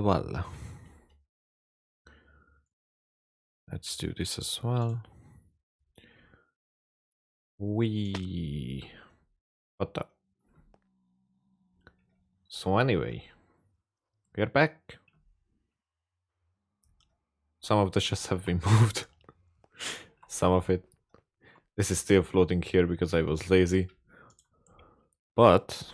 well. Let's do this as well. What the? So anyway, we're back. Some of the chests have been moved. Some of it. This is still floating here because I was lazy. But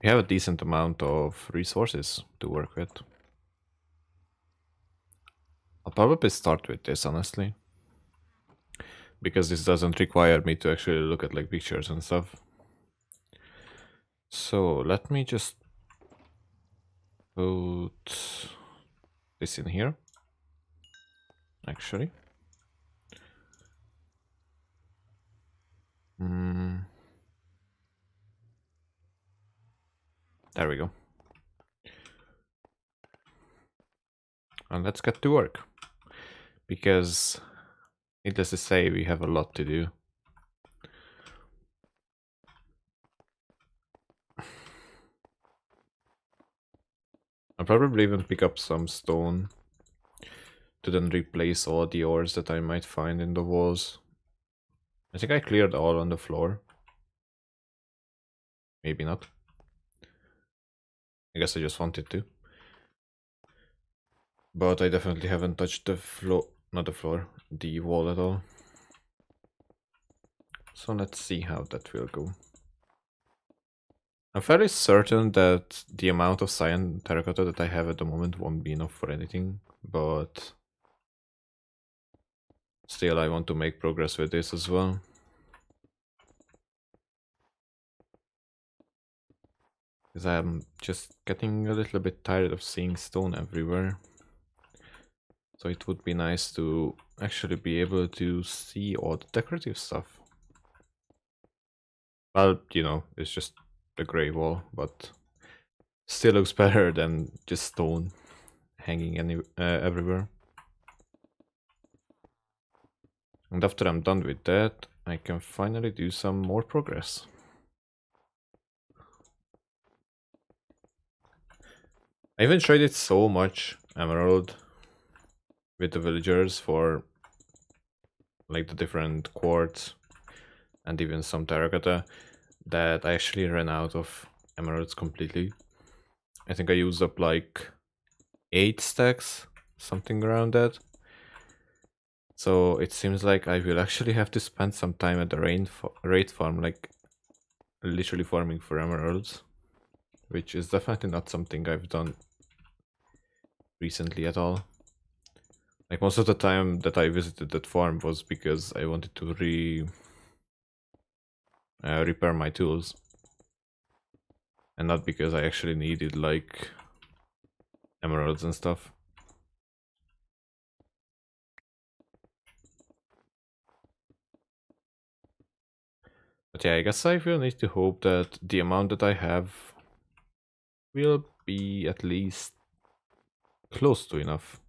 we have a decent amount of resources to work with. I'll probably start with this, honestly. Because this doesn't require me to actually look at like pictures and stuff. So let me just put this in here. Actually. There we go. And let's get to work. Because, needless to say, we have a lot to do. I'll probably even pick up some stone to then replace all the ores that I might find in the walls. I think I cleared all on the floor. Maybe not. I guess I just wanted to. But I definitely haven't touched the floor, not the floor, the wall at all. So let's see how that will go. I'm fairly certain that the amount of cyan terracotta that I have at the moment won't be enough for anything, but still I want to make progress with this as well. Because I'm just getting a little bit tired of seeing stone everywhere. So it would be nice to actually be able to see all the decorative stuff. Well, you know, it's just a grey wall, but still looks better than just stone hanging everywhere. And after I'm done with that, I can finally do some more progress. I even traded so much emerald with the villagers for like the different quartz and even some terracotta that I actually ran out of emeralds completely. I think I used up like 8 stacks, something around that. So it seems like I will actually have to spend some time at the raid farm, like literally farming for emeralds, which is definitely not something I've done recently at all. Like most of the time that I visited that farm was because I wanted to repair my tools, and not because I actually needed like emeralds and stuff. But yeah, I guess I will need to hope that the amount that I have will be at least close to enough.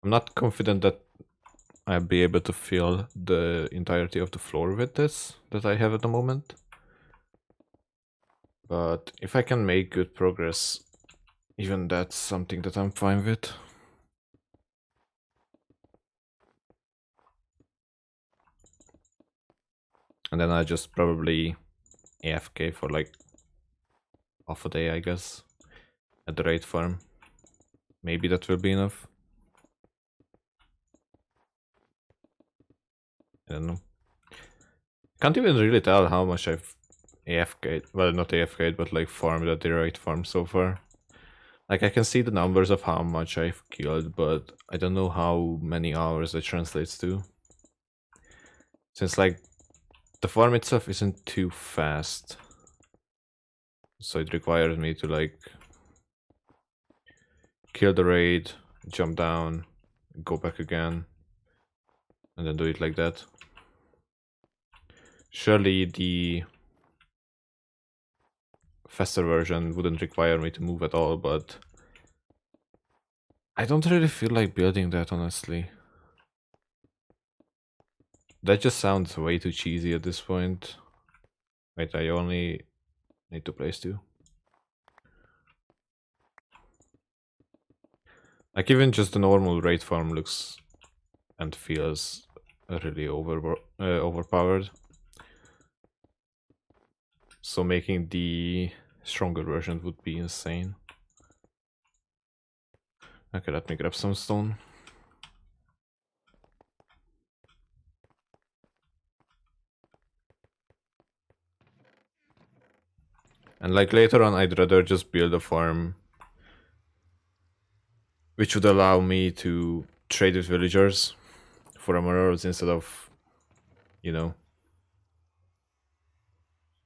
I'm not confident that I'll be able to fill the entirety of the floor with this that I have at the moment. But if I can make good progress, even that's something that I'm fine with. And then I just probably AFK for like half a day, I guess, at the raid farm. Maybe that will be enough. I don't know. Can't even really tell how much I've AFK'd. Well, not AFK'd, but like farmed at the raid farm so far. Like I can see the numbers of how much I've killed, but I don't know how many hours it translates to. Since like the farm itself isn't too fast. So it requires me to like kill the raid, jump down, go back again, and then do it like that. Surely the faster version wouldn't require me to move at all, but I don't really feel like building that, honestly. That just sounds way too cheesy at this point. Wait, I only need to place 2. Like even just the normal raid farm looks and feels really overpowered. So making the stronger version would be insane. Okay, let me grab some stone. And like later on, I'd rather just build a farm which would allow me to trade with villagers for emeralds instead of, you know.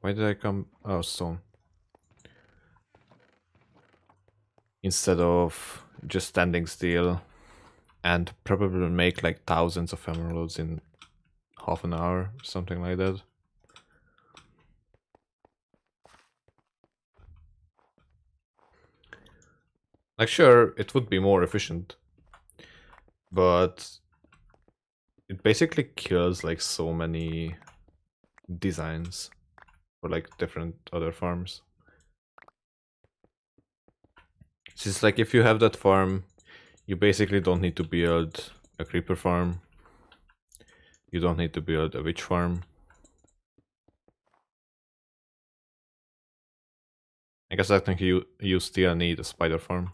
Why did I come? Oh, stone. Instead of just standing still and probably make like thousands of emeralds in half an hour, something like that. Like, sure, it would be more efficient, but it basically kills like so many designs for like different other farms. It's just like if you have that farm, you basically don't need to build a creeper farm. You don't need to build a witch farm. I guess technically you still need a spider farm.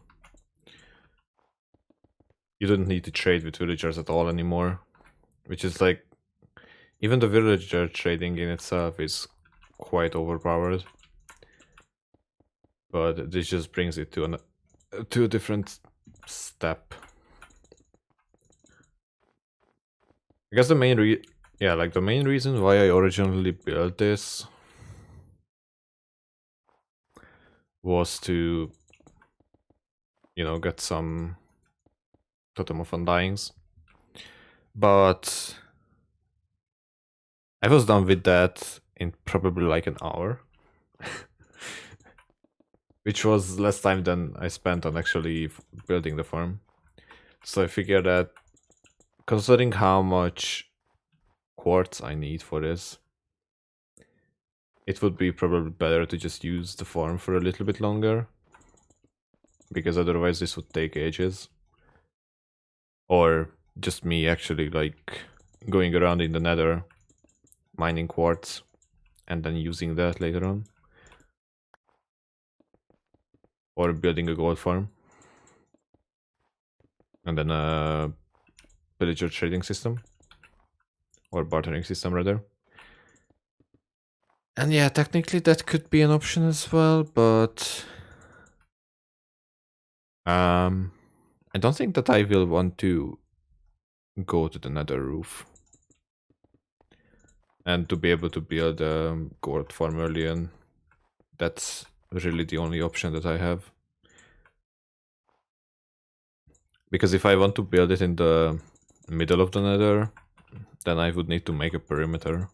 You don't need to trade with villagers at all anymore, which is like, even the villager trading in itself is quite overpowered. But this just brings it to a different step. I guess the main the main reason why I originally built this was to, you know, get some Totem of Undyings. But I was done with that in probably like an hour. Which was less time than I spent on actually building the farm. So I figured that, considering how much quartz I need for this, it would be probably better to just use the farm for a little bit longer. Because otherwise this would take ages. Or just me actually like going around in the nether, mining quartz, and then using that later on. Or building a gold farm. And then a villager trading system. Or bartering system rather. And yeah, technically that could be an option as well, but I don't think that I will want to go to the nether roof. And to be able to build a gold farm early on, that's really the only option that I have. Because if I want to build it in the middle of the nether, then I would need to make a perimeter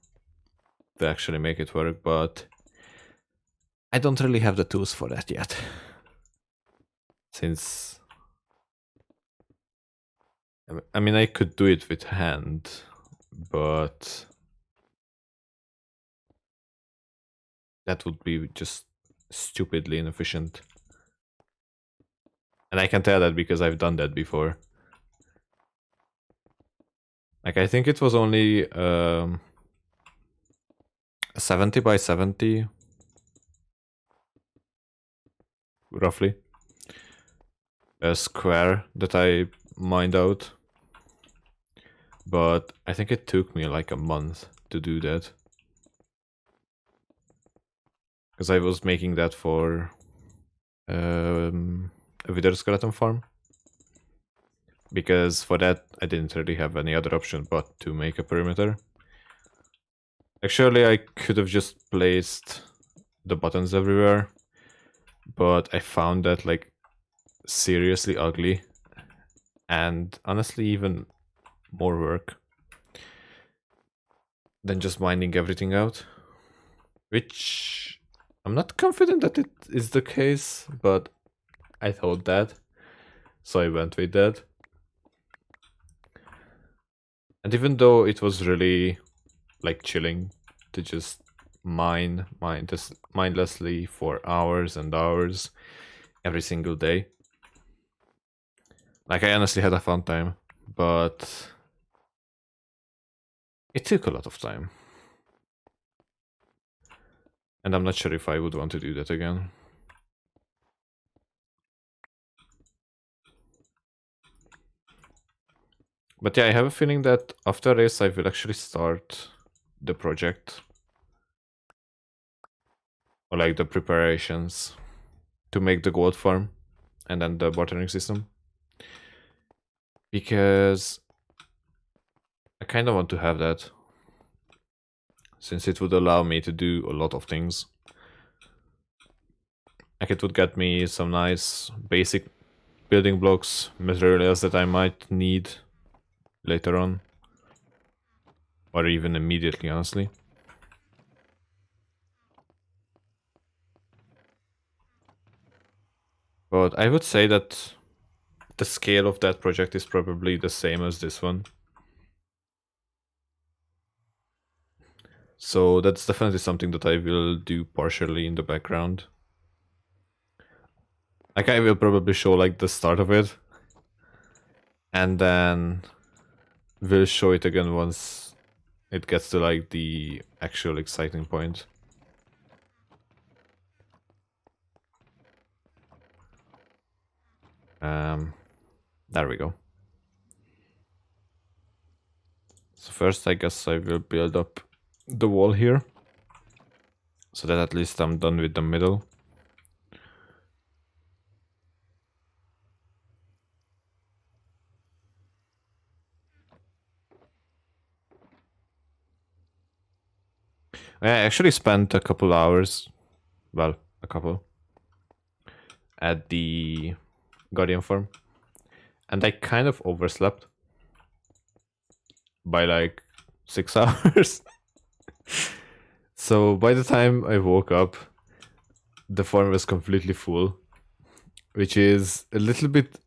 to actually make it work, but I don't really have the tools for that yet. Since, I mean, I could do it with hand, but that would be just stupidly inefficient. And I can tell that because I've done that before. Like, I think it was only 70 by 70, roughly, a square that I mined out. But I think it took me like a month to do that. Because I was making that for a wither skeleton farm. Because for that I didn't really have any other option but to make a perimeter. Actually, I could have just placed the buttons everywhere, but I found that like seriously ugly and honestly even more work than just mining everything out, which I'm not confident that it is the case, but I thought that, so I went with that. And even though it was really like chilling to just mine just mindlessly for hours and hours every single day, Like, I honestly had a fun time, but it took a lot of time. And I'm not sure if I would want to do that again. But yeah, I have a feeling that after this I will actually start the project. Or like the preparations to make the gold farm and then the bartering system. Because I kind of want to have that. Since it would allow me to do a lot of things. Like it would get me some nice basic building blocks, materials that I might need later on. Or even immediately, honestly. But I would say that the scale of that project is probably the same as this one. So that's definitely something that I will do partially in the background. Like I will probably show like the start of it. And then we'll show it again once it gets to like the actual exciting point. There we go. So first I guess I will build up the wall here. So that at least I'm done with the middle. I actually spent a couple hours, well, a couple, at the Guardian farm. And I kind of overslept by like 6 hours. So by the time I woke up, the farm was completely full, which is a little bit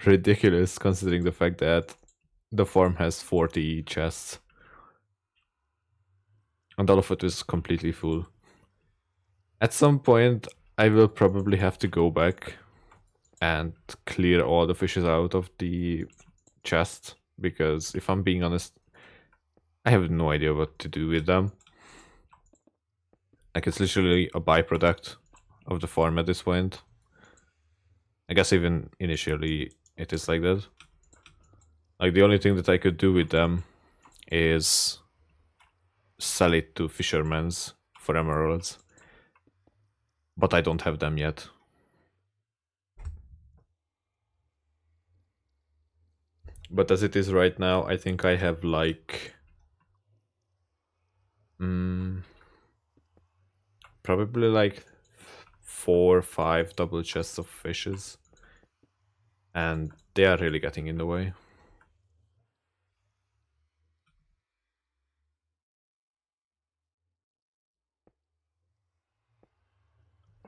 ridiculous considering the fact that the farm has 40 chests. And all of it is completely full. At some point, I will probably have to go back and clear all the fishes out of the chest, because if I'm being honest, I have no idea what to do with them. Like, it's literally a byproduct of the farm at this point. I guess even initially it is like that. Like, the only thing that I could do with them is sell it to fishermen's for emeralds. But I don't have them yet. But as it is right now, I think I have like... probably like 4 or 5 double chests of fishes. And they are really getting in the way.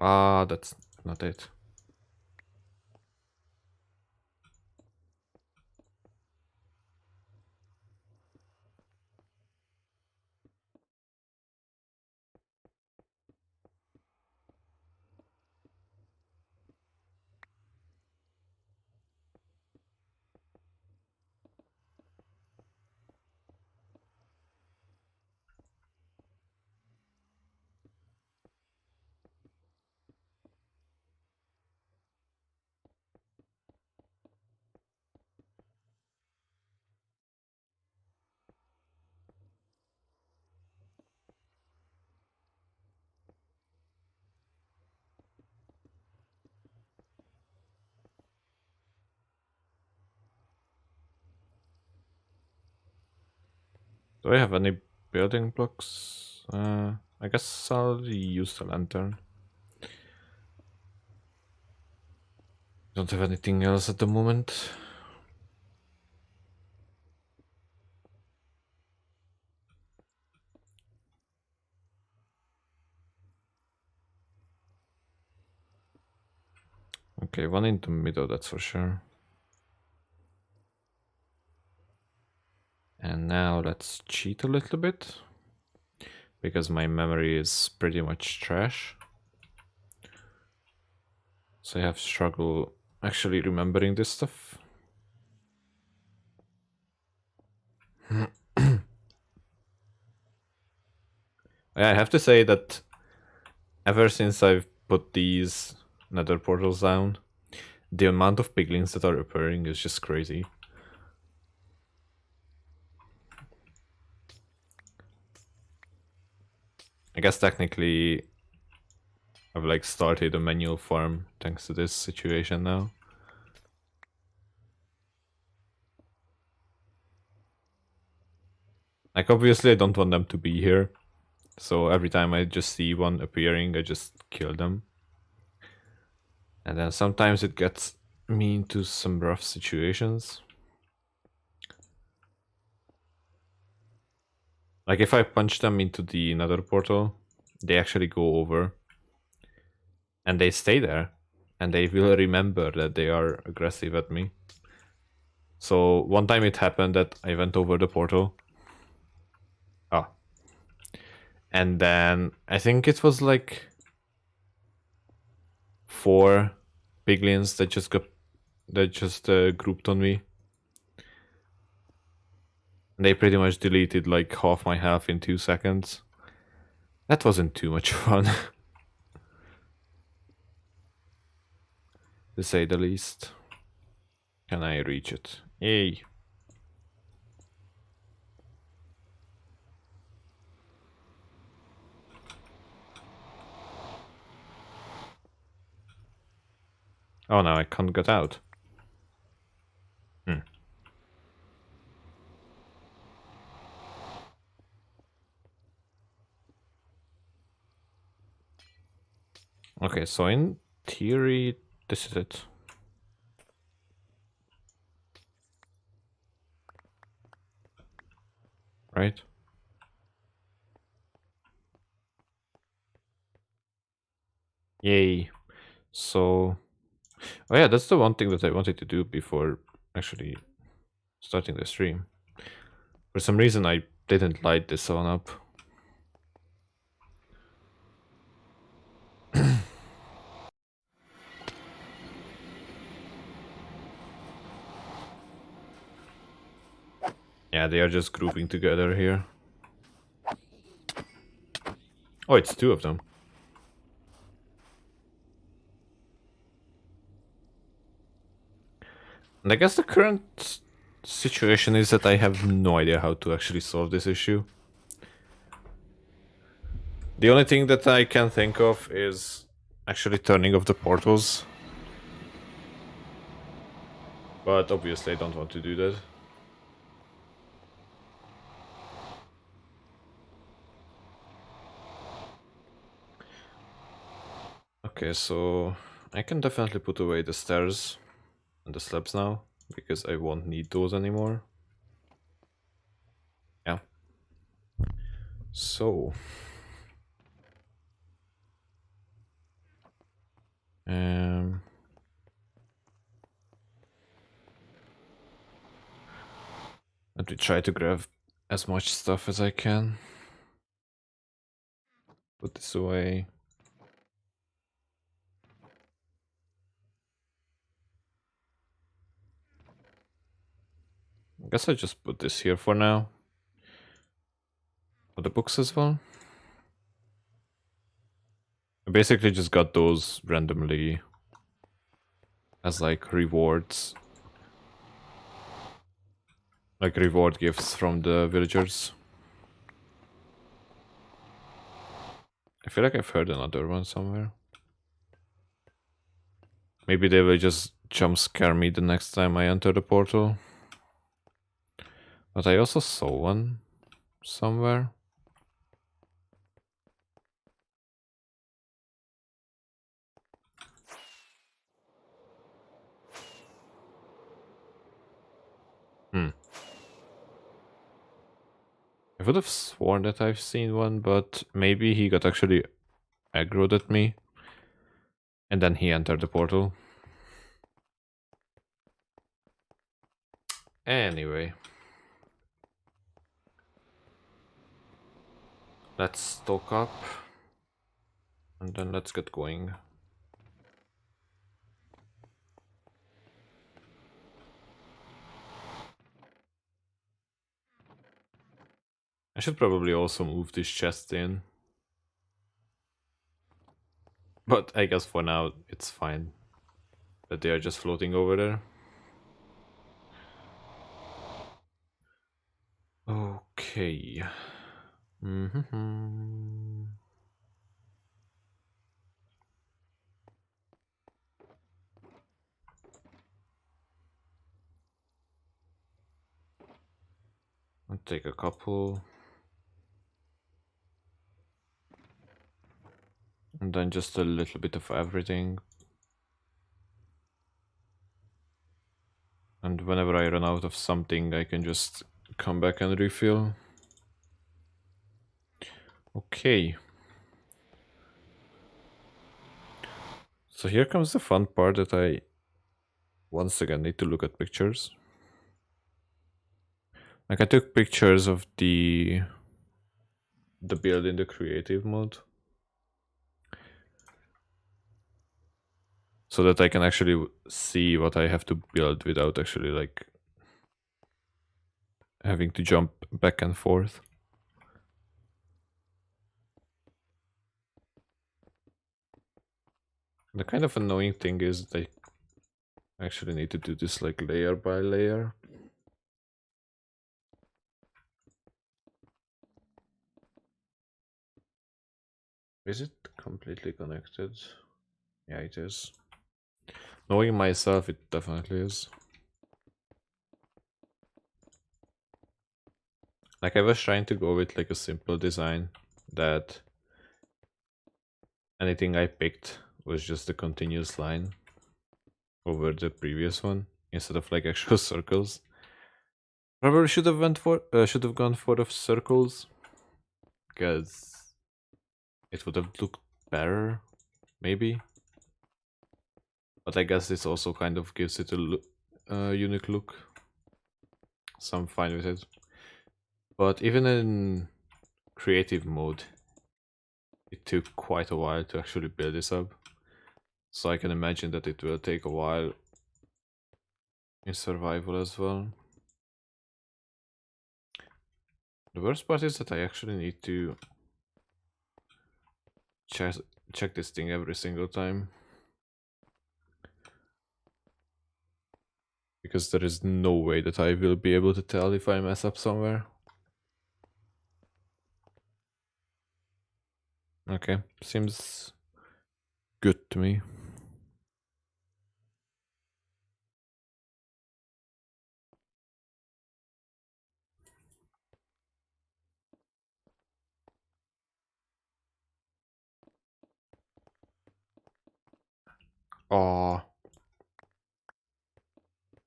Ah, that's not it. Do I have any building blocks? I guess I'll use the lantern. Don't have anything else at the moment. Okay, one in the middle, that's for sure. And now let's cheat a little bit, because my memory is pretty much trash. So I have struggle actually remembering this stuff. I have to say that ever since I've put these nether portals down, the amount of piglins that are appearing is just crazy. I guess technically I've like started a manual farm thanks to this situation now. Like obviously I don't want them to be here, so every time I just see one appearing I just kill them. And then sometimes it gets me into some rough situations. Like if I punch them into the nether portal, they actually go over. And they stay there. And they will remember that they are aggressive at me. So one time it happened that I went over the portal. Ah. And then I think it was like 4 piglins that just grouped on me. And they pretty much deleted like half my health in 2 seconds. That wasn't too much fun. To say the least. Can I reach it? Yay. Oh no, I can't get out. Okay, so in theory, this is it. Right? Yay. So, oh yeah, that's the one thing that I wanted to do before actually starting the stream. For some reason, I didn't light this one up. Yeah, they are just grouping together here. Oh, it's 2 of them. And I guess the current situation is that I have no idea how to actually solve this issue. The only thing that I can think of is actually turning off the portals. But obviously I don't want to do that. Okay, so I can definitely put away the stairs and the slabs now, because I won't need those anymore. Yeah. So... let me try to grab as much stuff as I can. Put this away. I guess I just put this here for now. For the books as well. I basically just got those randomly as like rewards. Like reward gifts from the villagers. I feel like I've heard another one somewhere. Maybe they will just jump scare me the next time I enter the portal. But I also saw one somewhere. I would have sworn that I've seen one, but maybe he got actually aggroed at me. And then he entered the portal. Anyway. Let's stock up. And then let's get going. I should probably also move this chest in. But I guess for now it's fine that they are just floating over there. Okay. Mm-hmm. I'll take a couple. And then just a little bit of everything. And whenever I run out of something, I can just come back and refill. Okay. So here comes the fun part that I once again need to look at pictures. Like I took pictures of the build in the creative mode, so that I can actually see what I have to build without actually like having to jump back and forth. The kind of annoying thing is that I actually need to do this like layer by layer. Is it completely connected? Yeah, it is. Knowing myself, it definitely is. Like I was trying to go with like a simple design that anything I picked was just a continuous line over the previous one instead of like actual circles. Probably should have gone for the circles because it would have looked better, maybe. But I guess this also kind of gives it a unique look, so I'm fine with it. But even in creative mode, it took quite a while to actually build this up. So I can imagine that it will take a while in survival as well. The worst part is that I actually need to check, check this thing every single time. Because there is no way that I will be able to tell if I mess up somewhere. Okay, seems good to me. Aw.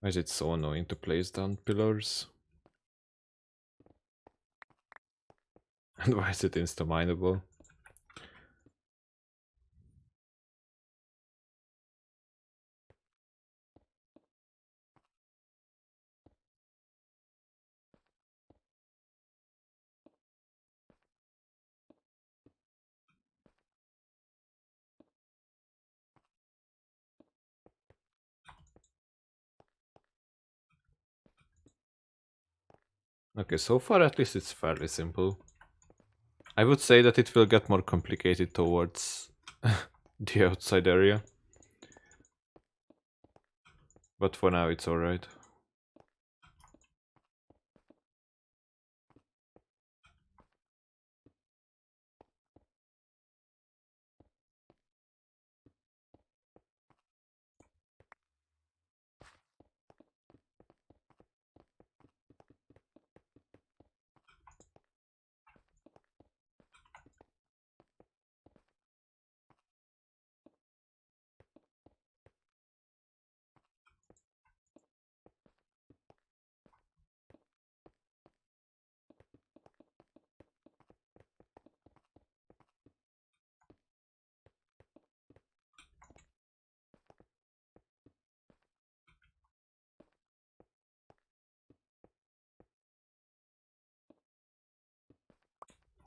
Why is it so annoying to place down pillars? And why is it insta-mineable? Okay, so far at least it's fairly simple. I would say that it will get more complicated towards the outside area. But for now it's alright.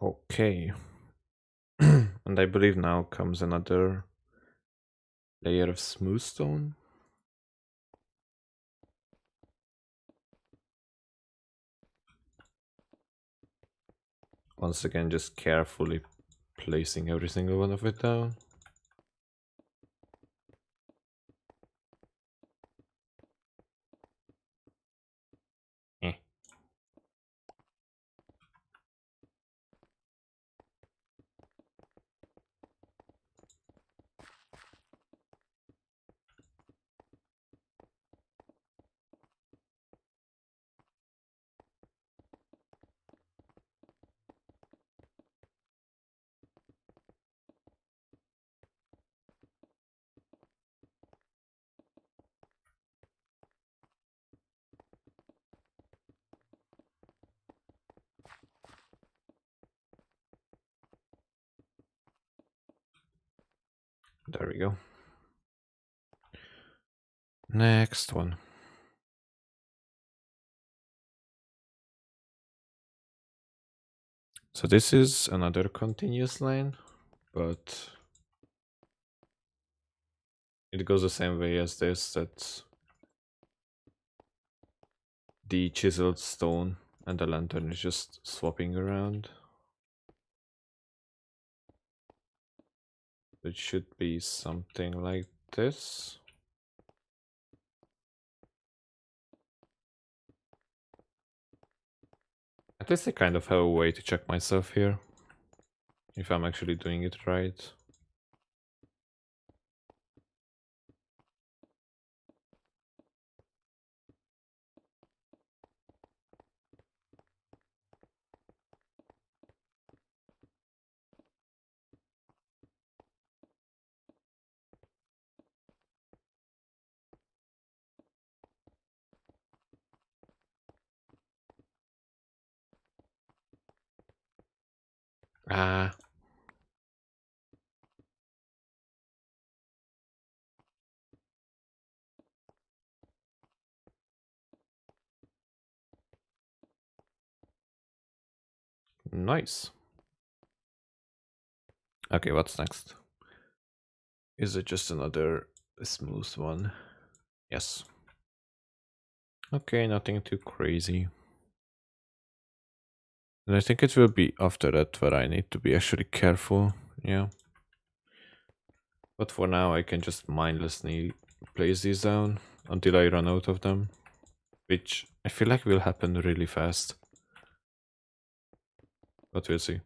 Okay. And I believe now comes another layer of smooth stone. Once again, just carefully placing every single one of it down. There we go. Next one. So this is another continuous line, but it goes the same way as this, that the chiseled stone and the lantern is just swapping around. It should be something like this. At least I kind of have a way to check myself here, if I'm actually doing it right. Ah, nice. Okay, what's next? Is it just another smooth one? Yes. Okay, nothing too crazy. And I think it will be after that where I need to be actually careful, yeah. But for now I can just mindlessly place these down until I run out of them, which I feel like will happen really fast. But we'll see.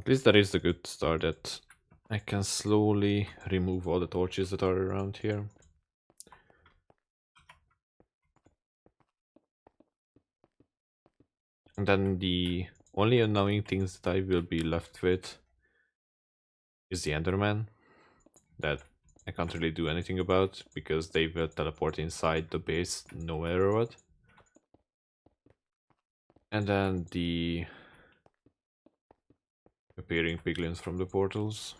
At least that is the good start, that I can slowly remove all the torches that are around here. And then the only annoying things that I will be left with is the Enderman, that I can't really do anything about because they will teleport inside the base no matter what. And then the appearing piglins from the portals.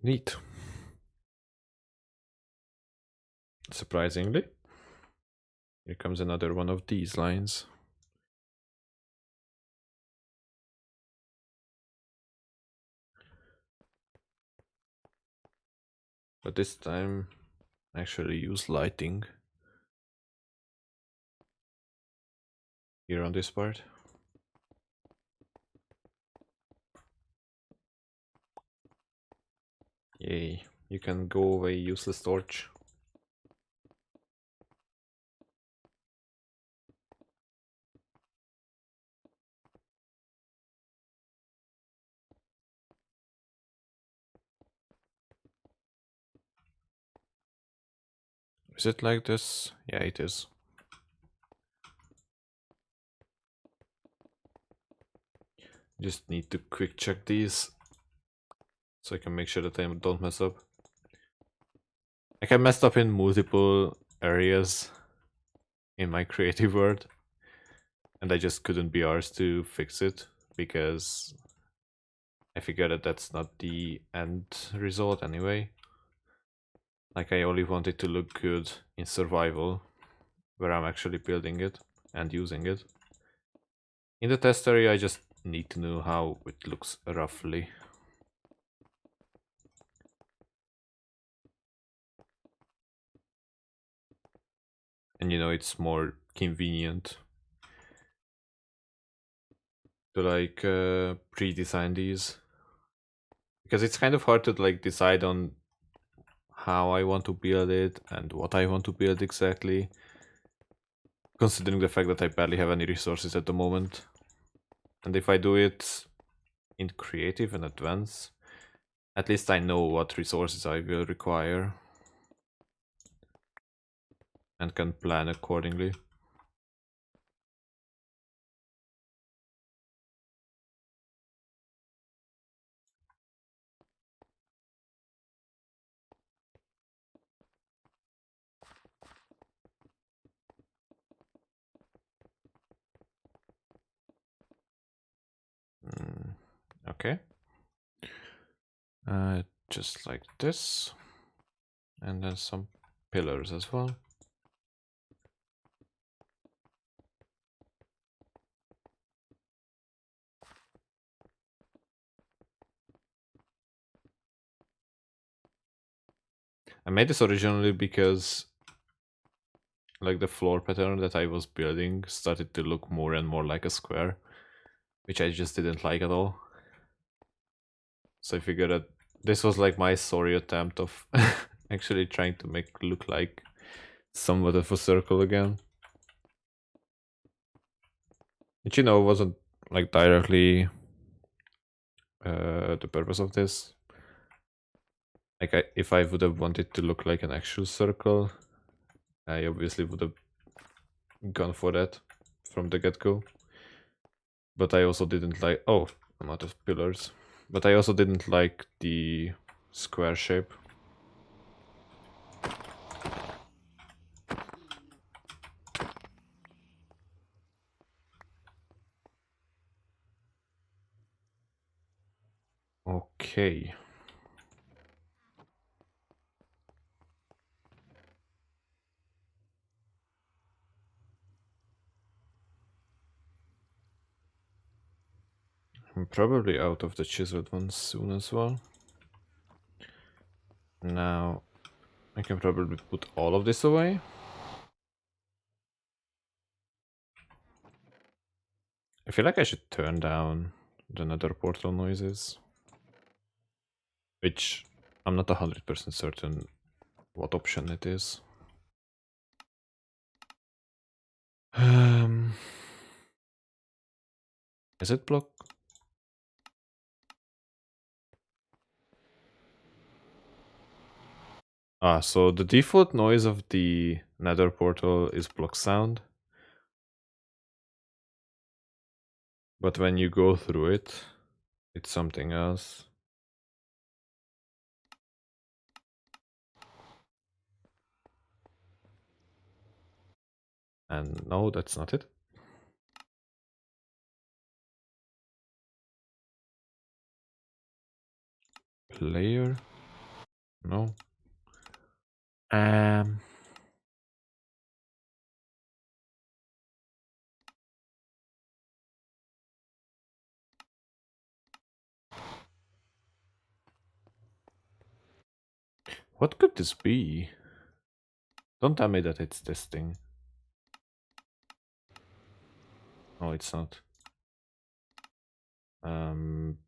Neat. Surprisingly, here comes another one of these lines. But this time, I actually use lighting here on this part. Yay, you can go away, useless torch. Is it like this? Yeah, it is. Just need to quick check these so I can make sure that I don't mess up. Like, I messed up in multiple areas in my creative world, and I just couldn't be arsed to fix it because I figured that that's not the end result anyway. Like, I only want it to look good in survival, where I'm actually building it and using it. In the test area, I just need to know how it looks roughly. And you know, it's more convenient to like pre-design these, because it's kind of hard to like decide on how I want to build it and what I want to build exactly, considering the fact that I barely have any resources at the moment. And if I do it in creative and advanced, at least I know what resources I will require. and can plan accordingly. Okay. Just like this. And then some pillars as well. I made this originally because like the floor pattern that I was building started to look more and more like a square, which I just didn't like at all. So I figured that this was like my sorry attempt of actually trying to make it look like somewhat of a circle again. Which, you know, wasn't like directly the purpose of this. Like, if I would have wanted to look like an actual circle, I obviously would have gone for that from the get-go. But I also didn't like... Oh, I'm out of pillars. But I also didn't like the square shape. Okay. I'm probably out of the chiseled ones soon as well. Now, I can probably put all of this away. I feel like I should turn down the nether portal noises. Which I'm not 100% certain what option it is. Um, is it block? Ah, so the default noise of the nether portal is block sound. But when you go through it, it's something else. And no, that's not it. Player? No. Um. What could this be? Don't tell me that it's this thing. No, it's not. Um.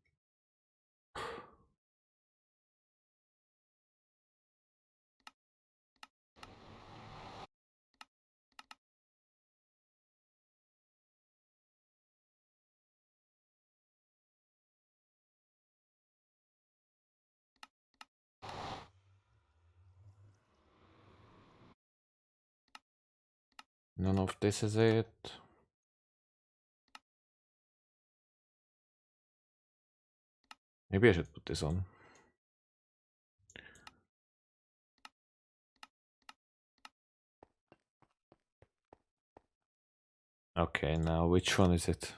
None of this is it. Maybe I should put this on. Okay, now which one is it?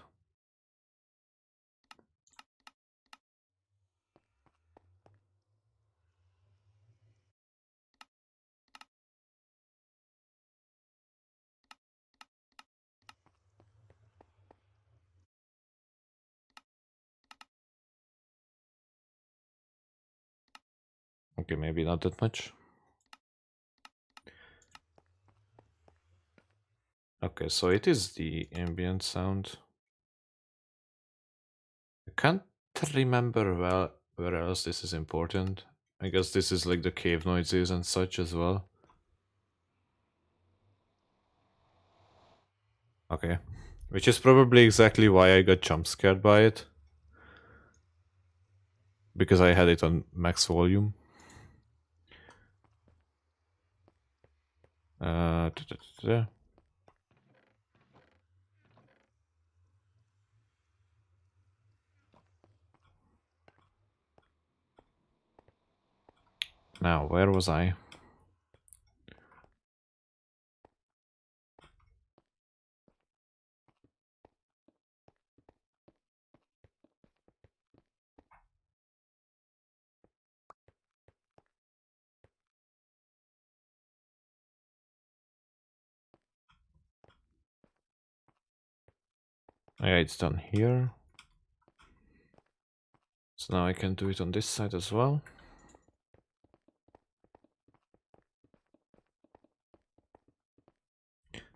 Okay, maybe not that much. Okay, so it is the ambient sound. I can't remember well where else this is important. I guess this is like the cave noises and such as well. Okay. Which is probably exactly why I got jump scared by it. Because I had it on max volume. Uh, da, da, da, da. Now, where was I? Yeah, it's done here. So now I can do it on this side as well.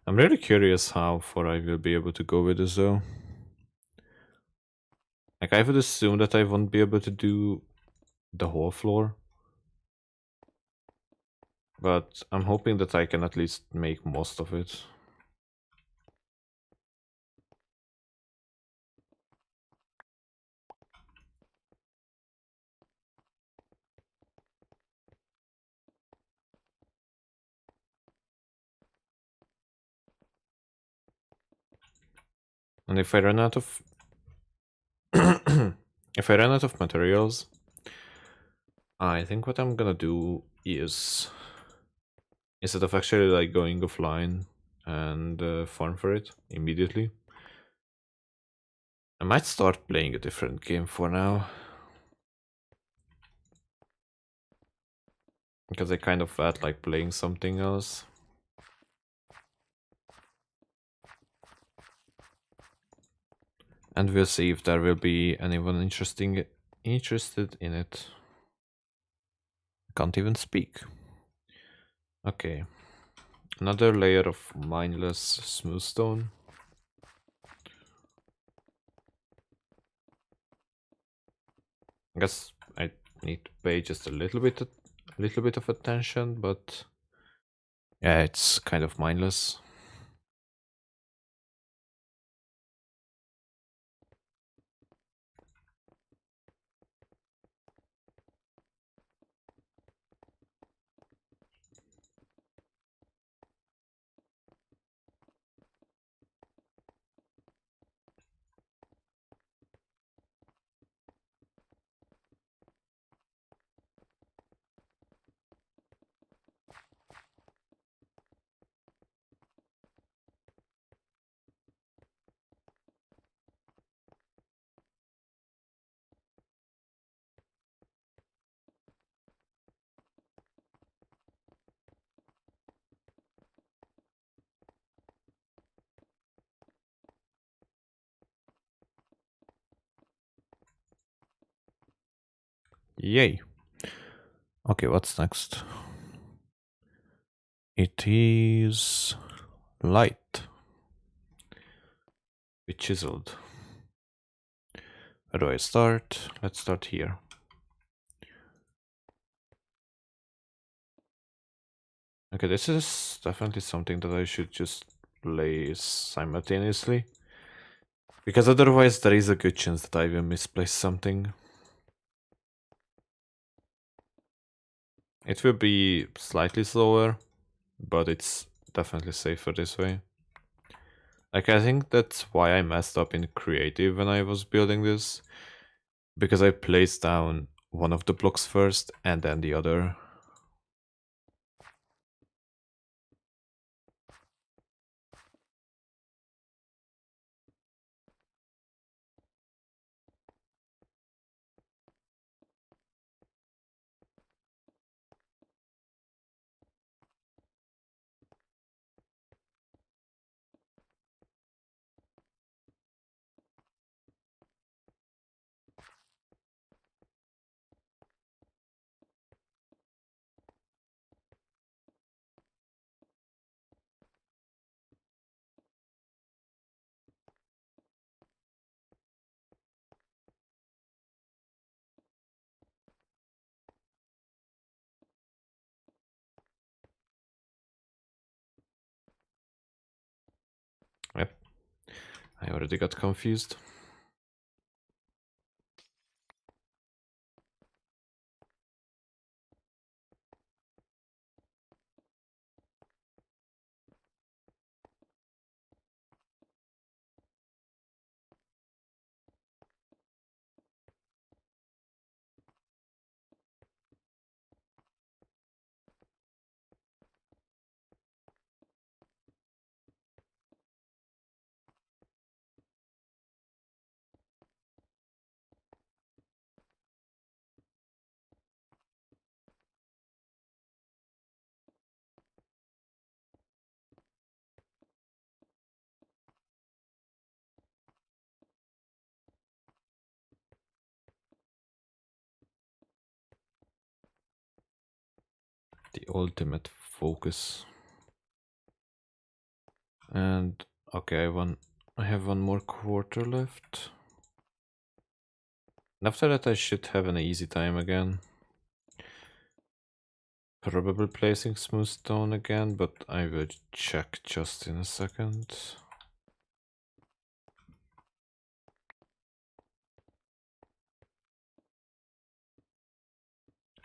I'm really curious how far I will be able to go with this though. Like, I would assume that I won't be able to do the whole floor. But I'm hoping that I can at least make most of it. And if I run out of if I run out of materials, I think what I'm gonna do is, instead of actually like going offline and farm for it immediately, I might start playing a different game for now. Because I kind of felt like playing something else. And we'll see if there will be anyone interested in it. Can't even speak. Okay. Another layer of mindless smooth stone. I guess I need to pay just a little bit of attention, but yeah, it's kind of mindless. Yay. Okay, what's next? It is light. Be chiseled. Where do I start? Let's start here. Okay, this is definitely something that I should just play simultaneously. Because otherwise there is a good chance that I will misplace something. It will be slightly slower, but it's definitely safer this way. Like, I think that's why I messed up in creative when I was building this. Because I placed down one of the blocks first and then the other. Yep, I already got confused. the ultimate focus. And okay, I have one more quarter left. And after that I should have an easy time again. Probably placing smooth stone again, but I will check just in a second.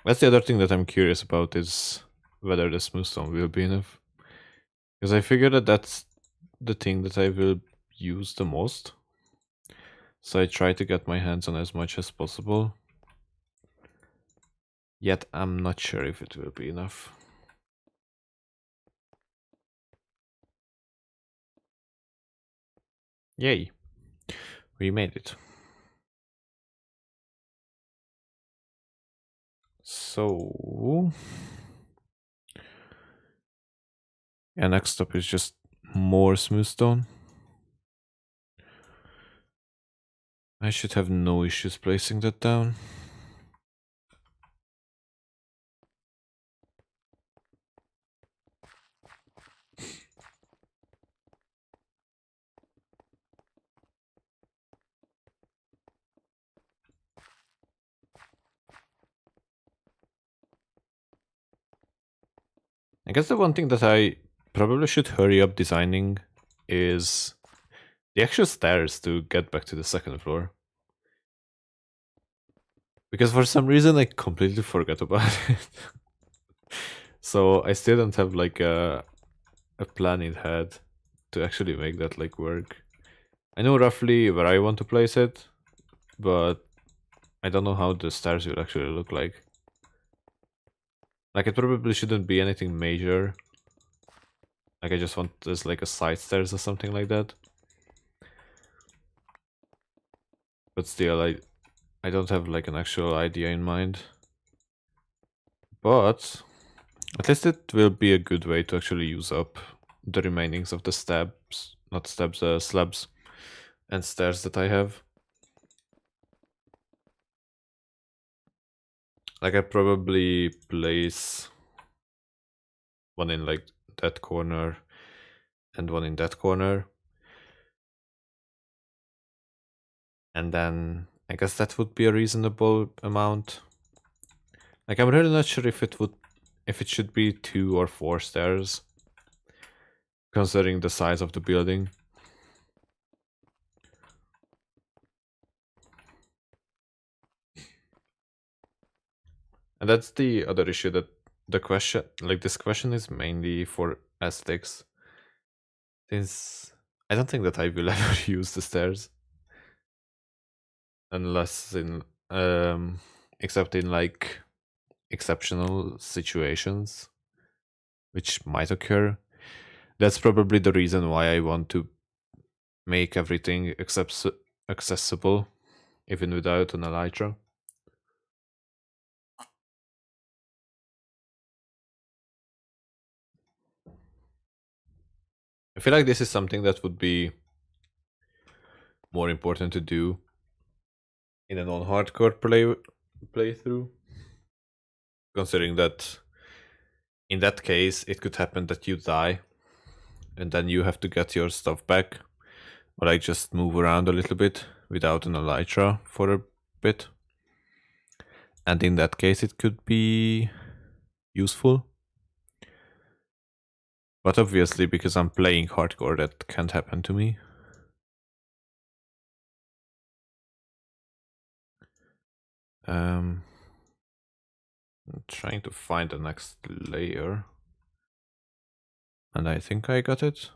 That's the other thing that I'm curious about, is whether the smooth stone will be enough. Because I figure that that's the thing that I will use the most. So I try to get my hands on as much as possible. Yet I'm not sure if it will be enough. Yay! We made it. So... yeah, next up is just more smooth stone. I should have no issues placing that down. I guess the one thing that I probably should hurry up designing is the actual stairs to get back to the second floor. Because for some reason I completely forgot about it. So I still don't have like a plan in head to actually make that like work. I know roughly where I want to place it, but I don't know how the stairs will actually look like. Like it probably shouldn't be anything major. Like I just want this like a side stairs or something like that. But still I don't have like an actual idea in mind. But at least it will be a good way to actually use up the remainings of the slabs and stairs that I have. Like I probably place one in like that corner and one in that corner. And then I guess that would be a reasonable amount. Like I'm really not sure if it should be 2 or 4 stairs, considering the size of the building. And that's the other issue, that this question is mainly for aesthetics. Since I don't think that I will ever use the stairs. Unless except in like exceptional situations, which might occur. That's probably the reason why I want to make everything accessible, even without an elytra. I feel like this is something that would be more important to do in a non-hardcore playthrough, considering that in that case it could happen that you die and then you have to get your stuff back, or like just move around a little bit without an elytra for a bit. And in that case it could be useful. But obviously because I'm playing hardcore that can't happen to me. I'm trying to find the next layer. And I think I got it.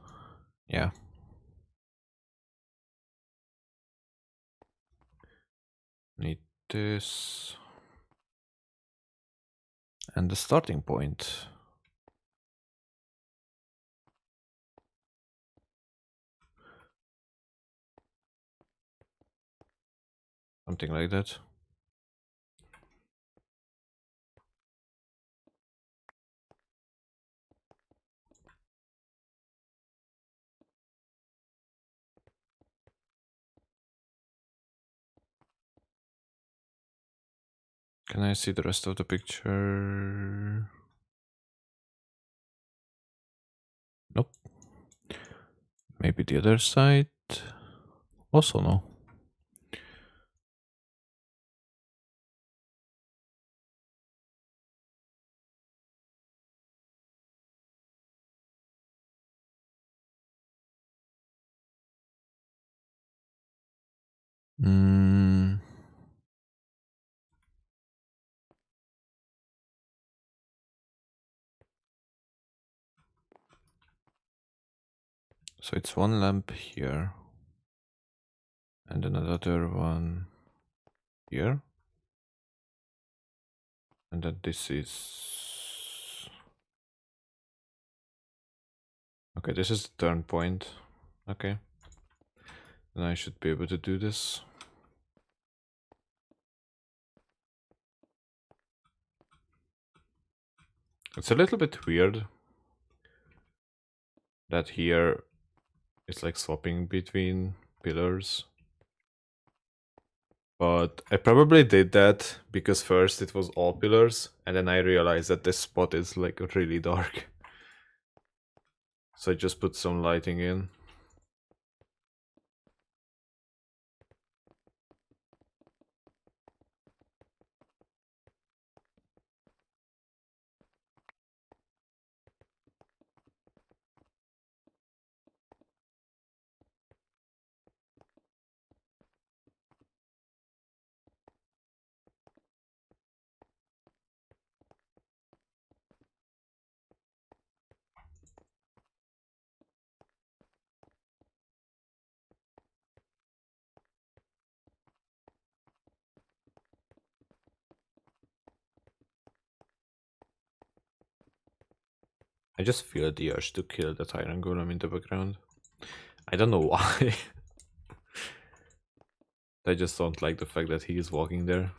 Yeah. Need this. And the starting point. Something like that. Can I see the rest of the picture? Maybe the other side? Also no. Mm, so it's one lamp here. And then another one here. And then this is... Okay, this is the turn point. Okay. Then I should be able to do this. It's a little bit weird that here it's like swapping between pillars. But I probably did that because first it was all pillars, and then I realized that this spot is like really dark. So I just put some lighting in. I just feel the urge to kill that iron golem in the background. I don't know why. I just don't like the fact that he is walking there.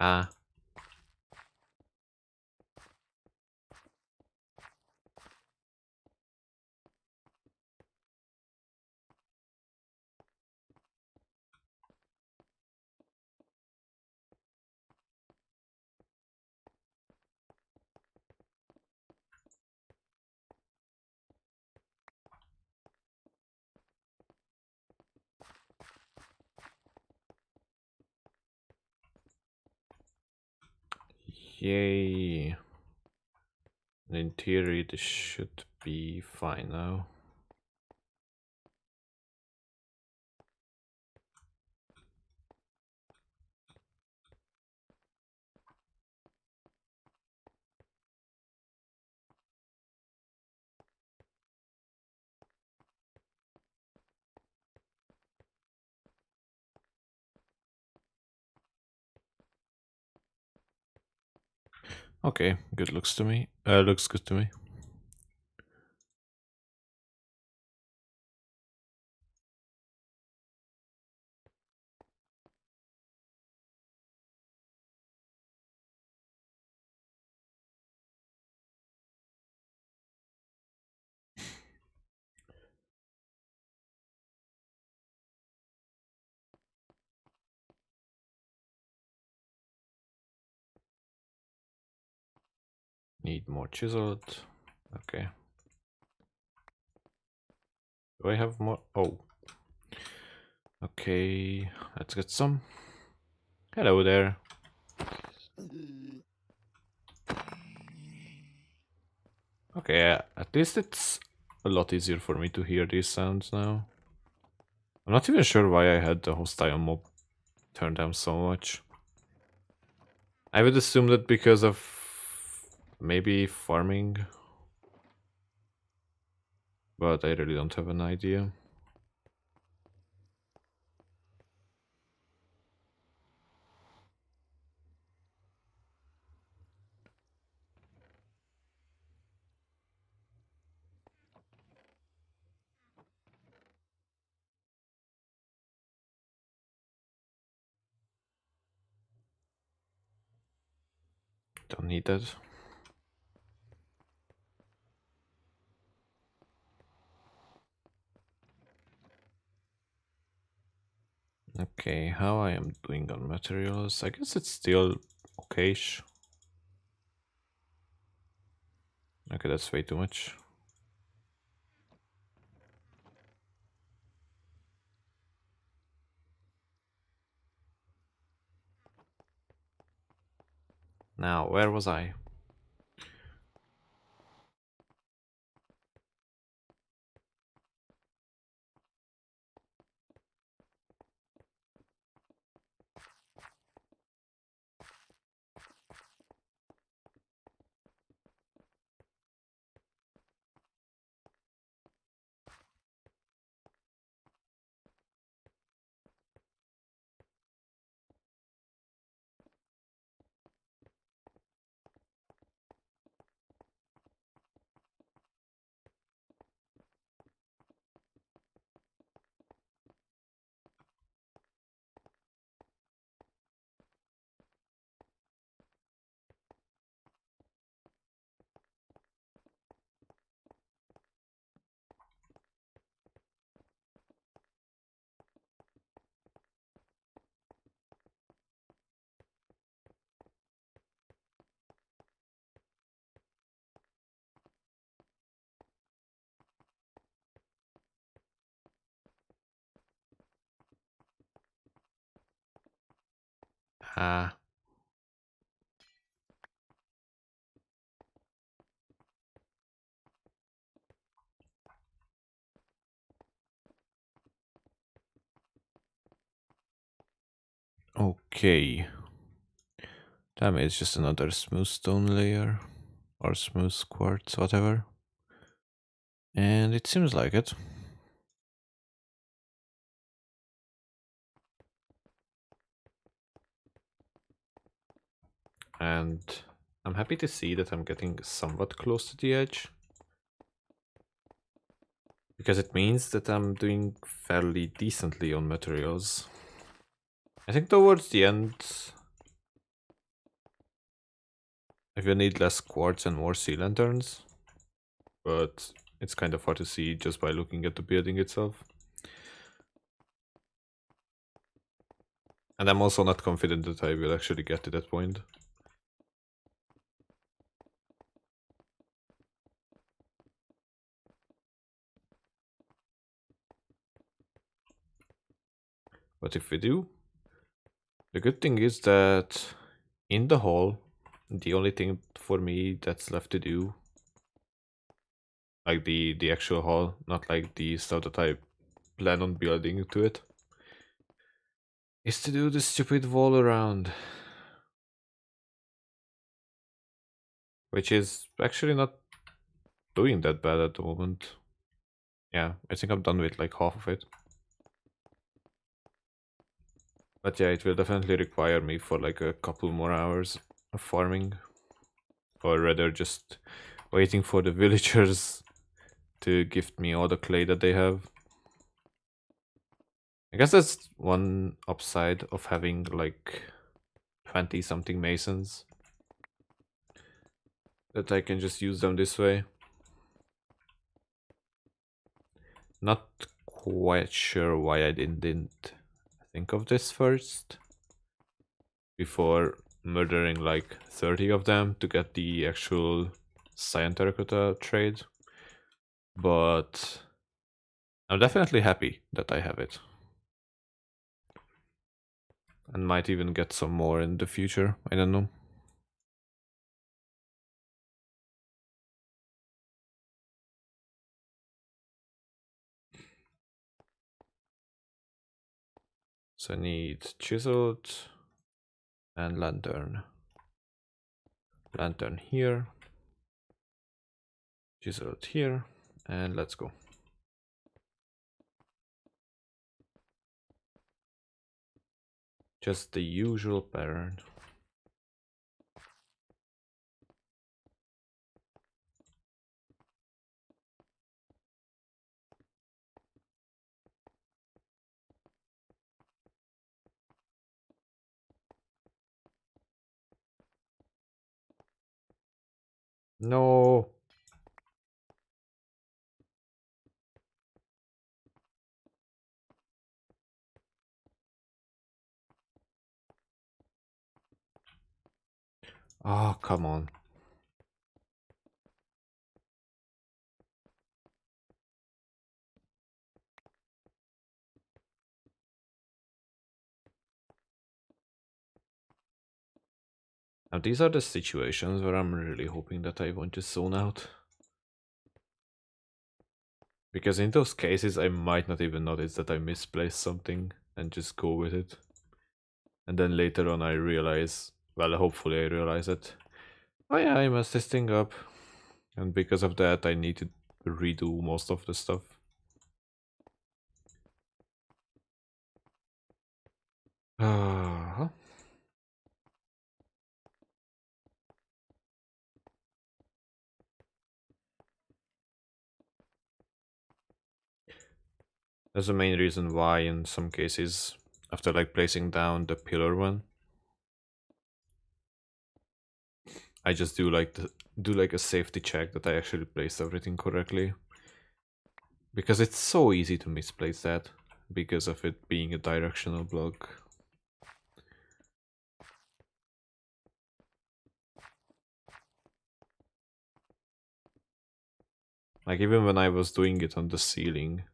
Ah, yay. In theory, this should be fine now. Okay, good looks to me. Looks good to me. Need more chiseled. Okay. Do I have more? Oh. Okay, let's get some. Hello there. Okay, at least it's a lot easier for me to hear these sounds now. I'm not even sure why I had the hostile mob turned down so much. I would assume that because of maybe farming, but I really don't have an idea. Don't need that. Okay, how I am doing on materials? I guess it's still okayish. Okay, that's way too much. Now, where was I? Ah, okay. Damn, it's just another smooth stone layer. Or smooth quartz, whatever. And it seems like it. And I'm happy to see that I'm getting somewhat close to the edge. Because it means that I'm doing fairly decently on materials. I think towards the end, I will need less quartz and more sea lanterns. But it's kind of hard to see just by looking at the building itself. And I'm also not confident that I will actually get to that point. But if we do, the good thing is that in the hall, the only thing for me that's left to do, like the actual hall, not like the stuff that I plan on building to it, is to do the stupid wall around. Which is actually not doing that bad at the moment. Yeah, I think I'm done with like half of it. But yeah, it will definitely require me for like a couple more hours of farming. Or rather just waiting for the villagers to gift me all the clay that they have. I guess that's one upside of having like 20 something masons. That I can just use them this way. Not quite sure why I didn't think of this first. Before murdering like 30 of them to get the actual cyan terracotta trade. But I'm definitely happy that I have it. And might even get some more in the future, I don't know. So I need chiseled and lantern. Lantern here. Chiseled here. And let's go. Just the usual pattern. No. Oh, come on. Now these are the situations where I'm really hoping that I won't just zone out. Because in those cases I might not even notice that I misplaced something and just go with it. And then later on I realize, well, hopefully I realize that, oh yeah, I messed this thing up. And because of that I need to redo most of the stuff. Uh-huh. That's the main reason why in some cases, after like placing down the pillar one, I just do like a safety check that I actually placed everything correctly. Because it's so easy to misplace that because of it being a directional block. Like even when I was doing it on the ceiling,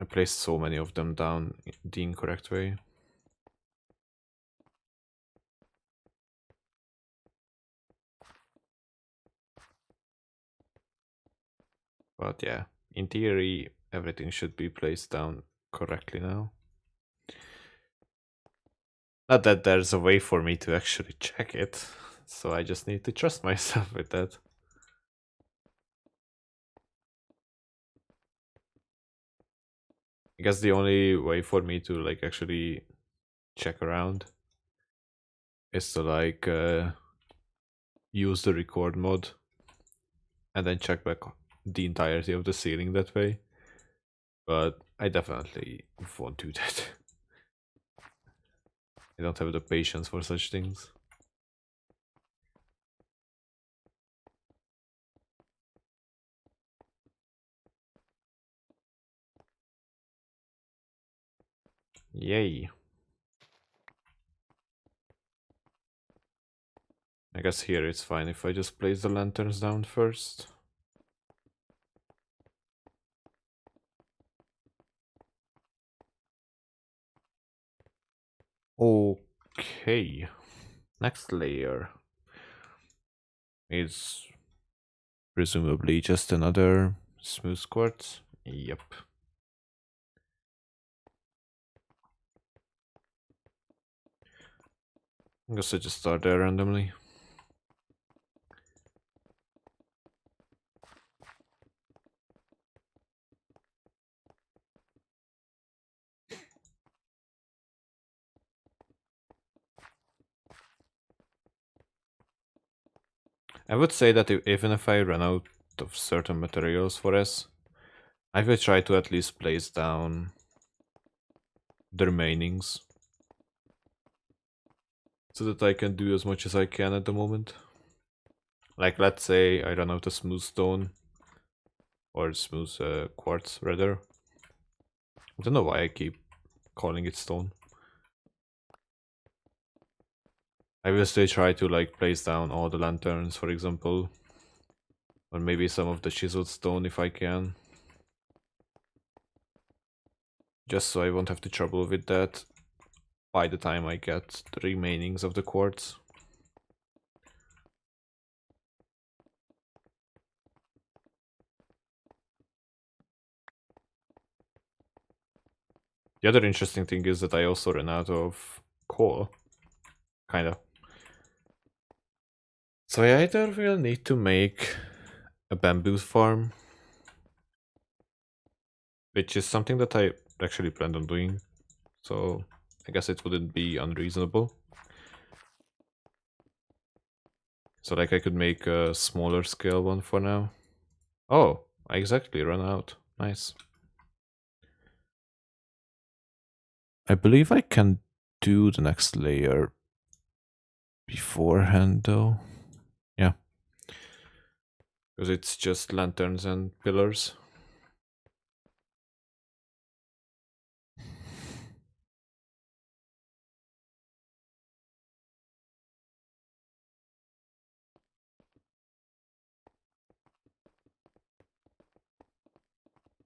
I placed so many of them down the incorrect way. But yeah, in theory, everything should be placed down correctly now. Not that there's a way for me to actually check it, so I just need to trust myself with that. I guess the only way for me to like actually check around is to like use the record mode and then check back the entirety of the ceiling that way. But I definitely won't do that. I don't have the patience for such things. Yay. I guess here it's fine if I just place the lanterns down first. Okay. Next layer is presumably just another smooth quartz. Yep. I guess I just start there randomly. I would say that even if I run out of certain materials for this, I will try to at least place down the remainings so that I can do as much as I can at the moment. Like let's say I run out of smooth stone or smooth quartz rather. I don't know why I keep calling it stone. I will still try to like place down all the lanterns, for example, or maybe some of the chiseled stone if I can. Just so I won't have to trouble with that by the time I get the remainings of the quartz. The other interesting thing is that I also ran out of coal. Kinda. So I either will need to make a bamboo farm, which is something that I actually planned on doing, so I guess it wouldn't be unreasonable. So like I could make a smaller scale one for now. Oh, I exactly run out. Nice. I believe I can do the next layer beforehand though. Yeah. Because it's just lanterns and pillars.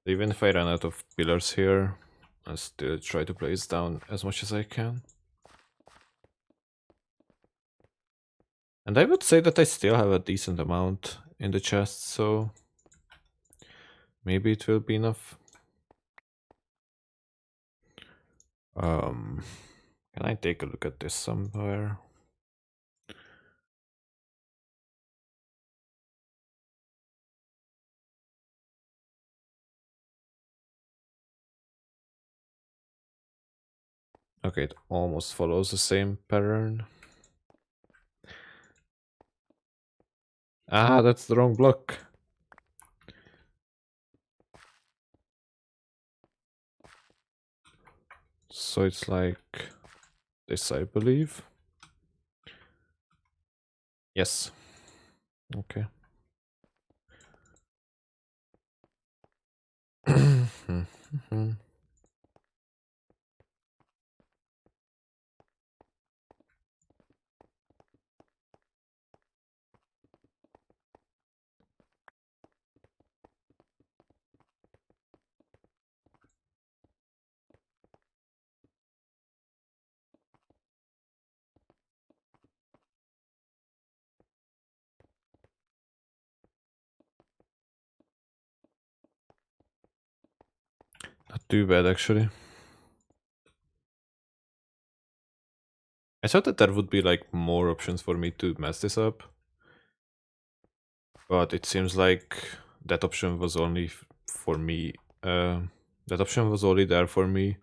Even if I run out of pillars here, I still try to place down as much as I can. And I would say that I still have a decent amount in the chest, so maybe it will be enough. Can I take a look at this somewhere? Okay, it almost follows the same pattern. Ah, that's the wrong block. So it's like this, I believe. Yes. Okay. Not too bad, actually. I thought that there would be like more options for me to mess this up, but it seems like that option was only for me. That option was only there for me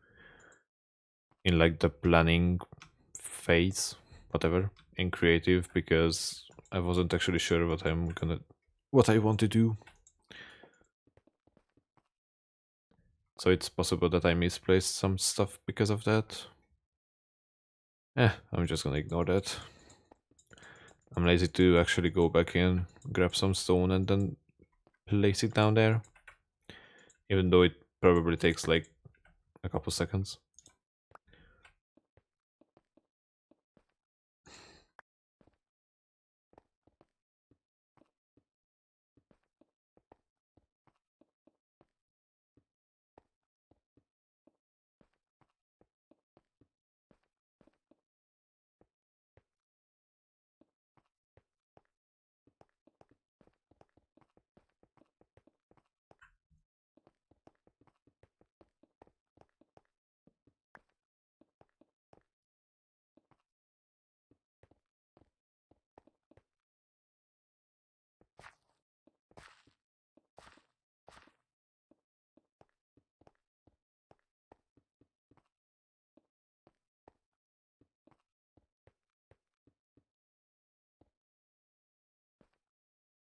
in like the planning phase, whatever, in creative, because I wasn't actually sure what I want to do. So it's possible that I misplaced some stuff because of that. I'm just gonna ignore that. I'm lazy to actually go back in, grab some stone and then place it down there. Even though it probably takes like a couple seconds.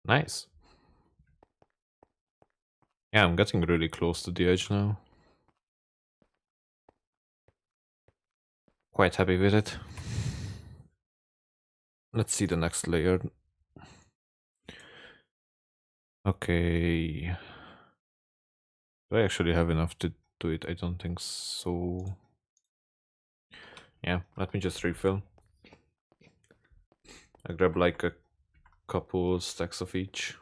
Nice. Yeah, I'm getting really close to the edge now. Quite happy with it. Let's see the next layer. Okay. Do I actually have enough to do it? I don't think so. Yeah, let me just refill. I grab like a couple stacks of each.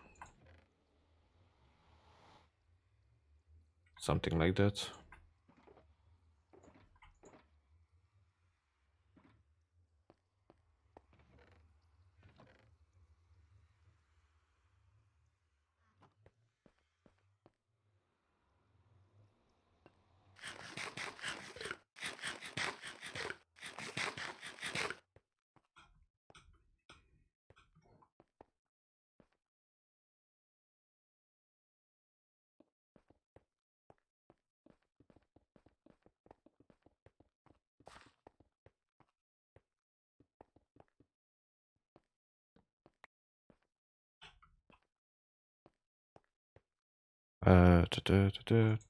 Something like that.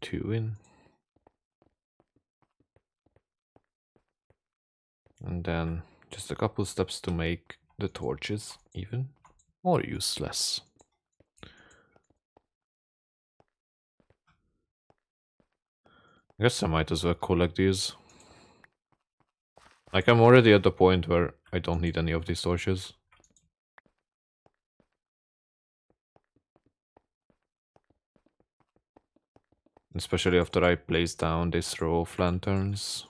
Two in. And then just a couple steps to make the torches even. or useless. I guess I might as well collect these. Like, I'm already at the point where I don't need any of these torches. Especially after I place down this row of lanterns.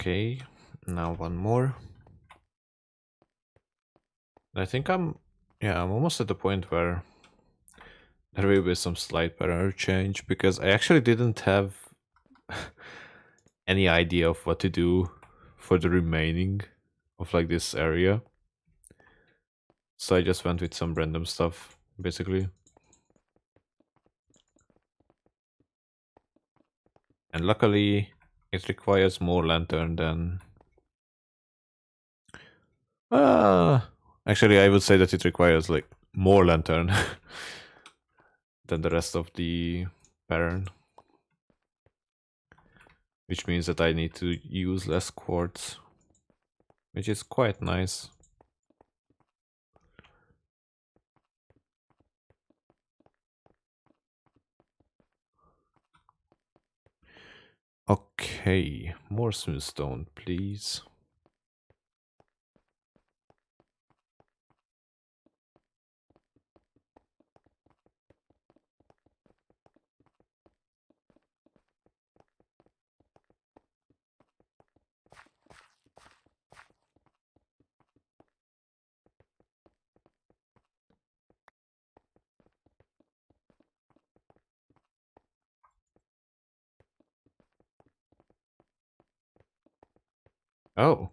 Okay, now one more. I think I'm almost at the point where there will be some slight pattern change because I actually didn't have any idea of what to do for the remaining of like this area. So I just went with some random stuff, basically. And luckily, it requires more lantern than... actually, I would say that it requires like more lantern than the rest of the pattern. Which means that I need to use less quartz. Which is quite nice. Okay, more smoothstone, please. Oh,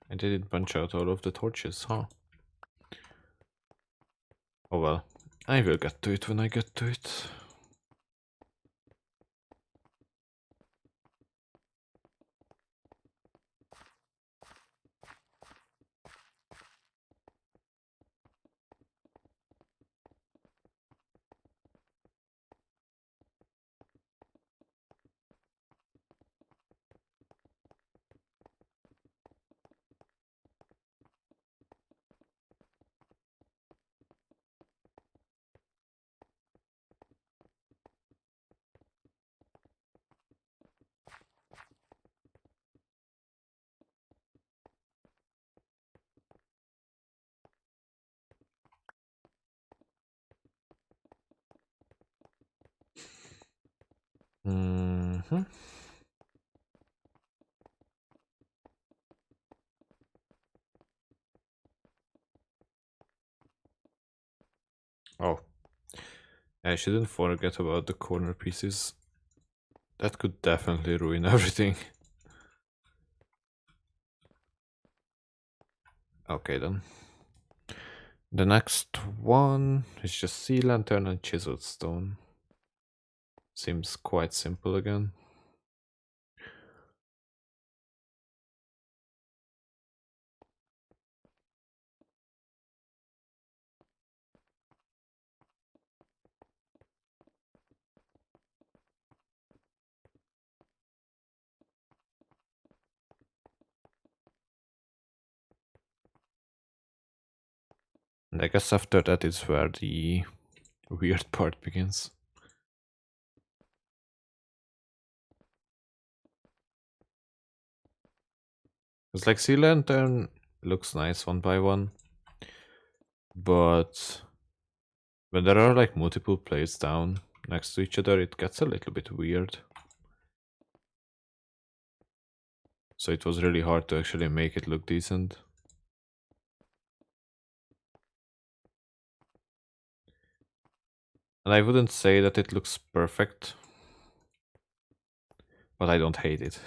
I didn't punch out all of the torches, huh? Oh well, I will get to it when I get to it. Mm-hmm. Oh, I shouldn't forget about the corner pieces. That could definitely ruin everything. Okay then. The next one is just sea lantern and chiseled stone. Seems quite simple again. And I guess after that is where the weird part begins. It's like sea lantern looks nice one by one, but When there are like multiple plates down next to each other, it gets a little bit weird. So it was really hard to actually make it look decent. And I wouldn't say that it looks perfect, but I don't hate it.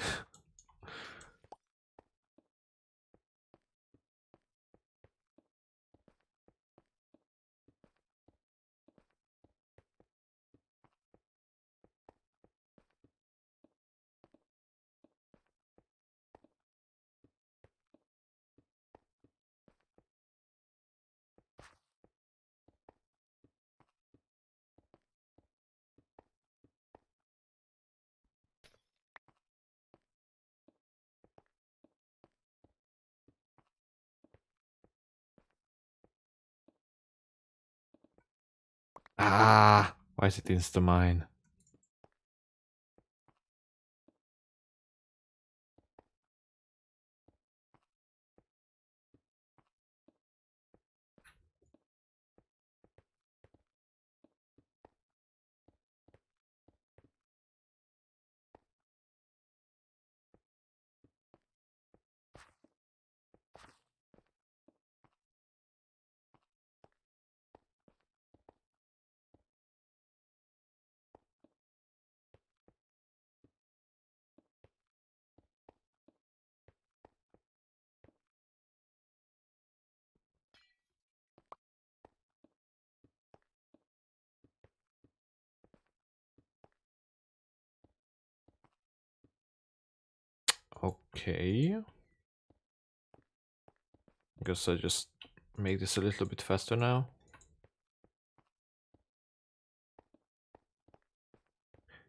Ah, why is it insta mine? Okay. Guess I just make this a little bit faster now.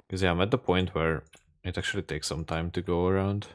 Because yeah, I'm at the point where it actually takes some time to go around.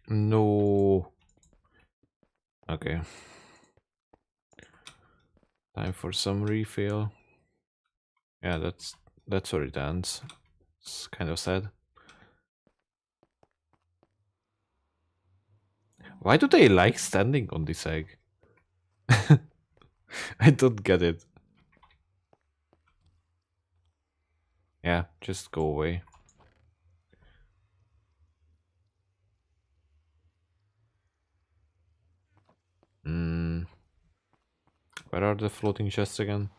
No. Okay. Time for some refill. Yeah, that's where it ends. It's kind of sad. Why do they like standing on this egg? I don't get it. Yeah, just go away. Hmm. Where are the floating chests again?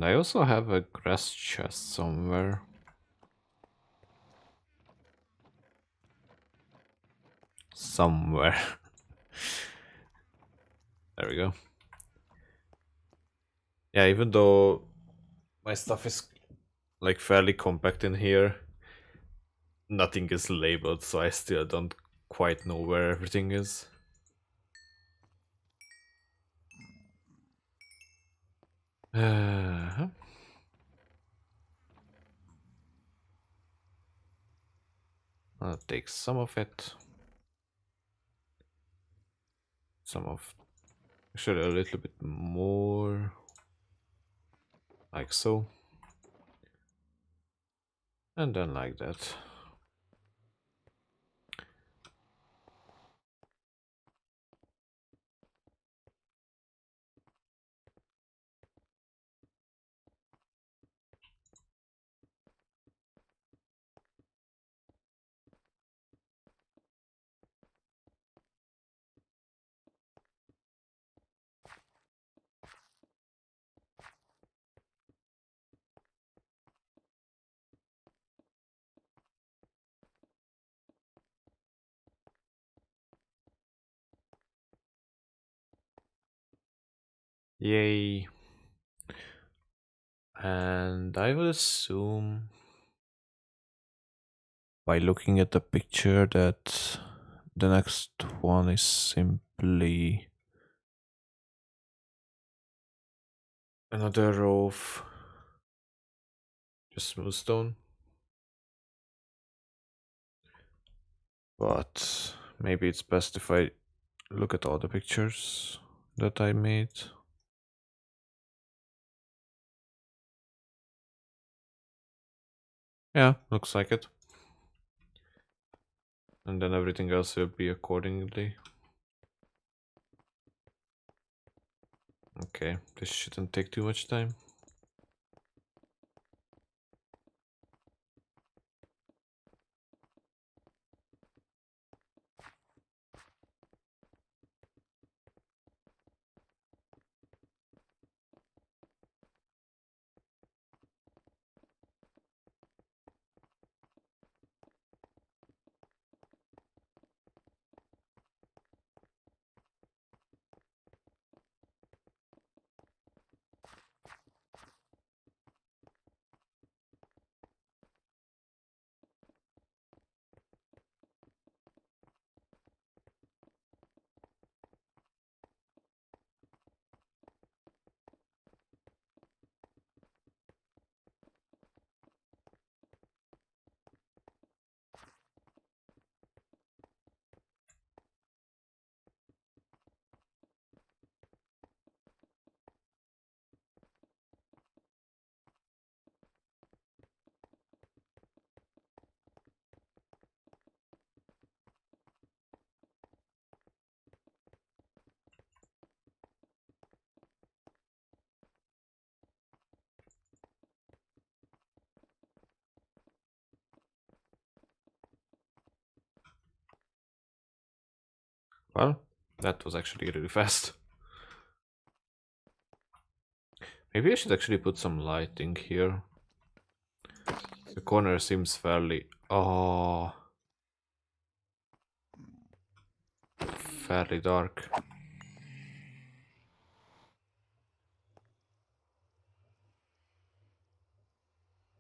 I also have a grass chest somewhere. Somewhere. There we go. Yeah, even though my stuff is like fairly compact in here, nothing is labeled, so I still don't quite know where everything is. Uh, I'll take some of it. Some of... Actually, a little bit more. Like so. And then like that. Yay. And I would assume by looking at the picture that the next one is simply another row of just smooth stone. But maybe it's best if I look at all the pictures that I made. Yeah, looks like it. And then everything else will be accordingly. Okay, this shouldn't take too much time. Well, that was actually really fast. Maybe I should actually put some lighting here. The corner seems fairly... Oh, fairly dark.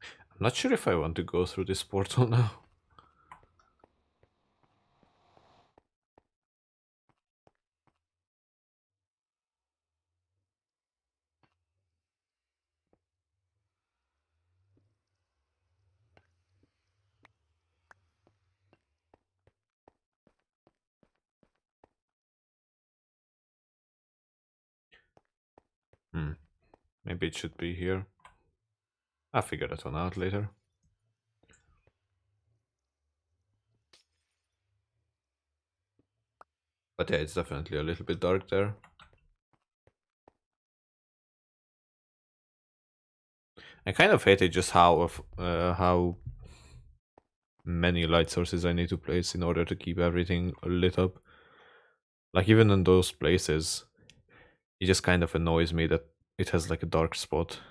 I'm not sure if I want to go through this portal now. Hmm, maybe it should be here. I'll figure that one out later. But yeah, it's definitely a little bit dark there. I kind of hated just how many light sources I need to place in order to keep everything lit up. Like even in those places, it just kind of annoys me that it has like a dark spot.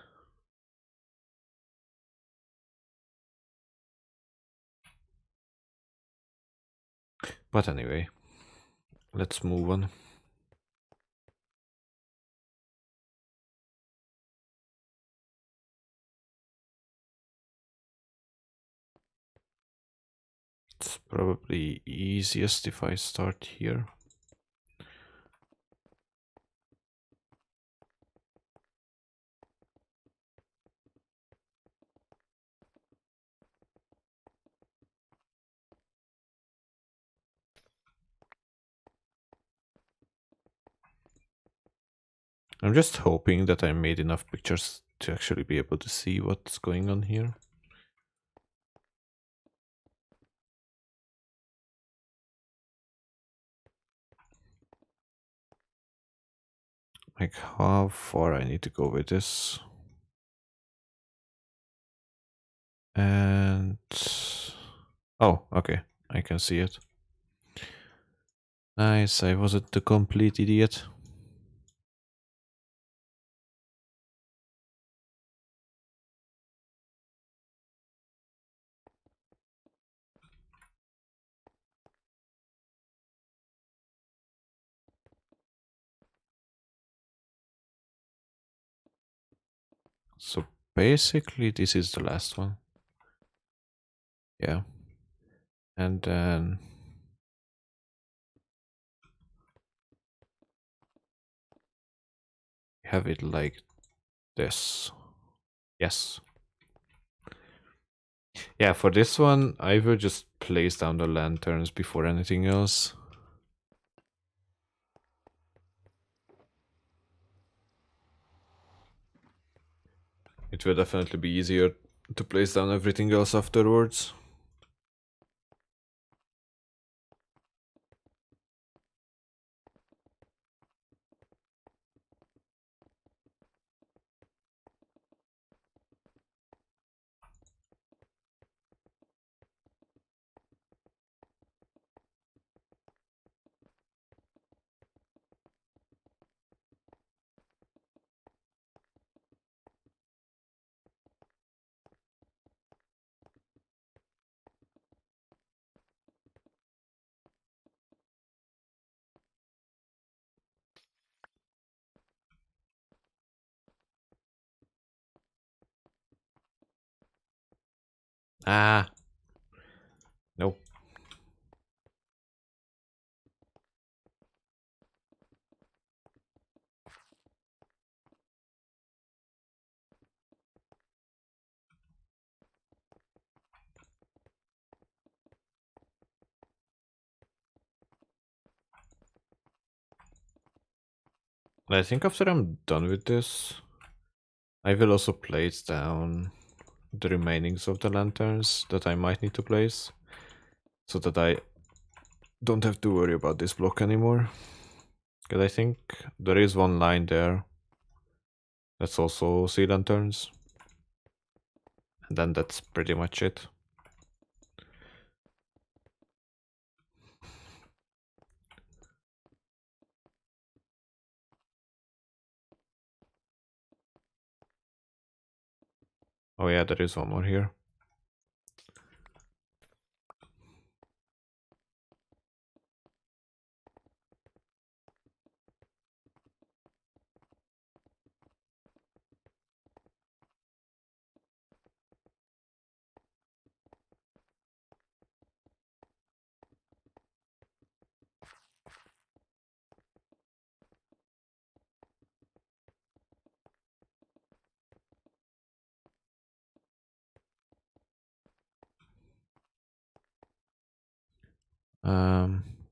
But anyway, let's move on. It's probably easiest if I start here. I'm just hoping that I made enough pictures to actually be able to see what's going on here. Like how far I need to go with this. And oh, okay, I can see it. Nice, I wasn't the complete idiot. So basically this is the last one. Yeah. And then have it like this. Yes. Yeah, for this one, I will just place down the lanterns before anything else. It will definitely be easier to place down everything else afterwards. Ah, nope. I think after I'm done with this, I will also place down the remainings of the lanterns that I might need to place, so that I don't have to worry about this block anymore. Because I think there is one line there that's also sea lanterns. And then that's pretty much it. Oh yeah, there is one more here.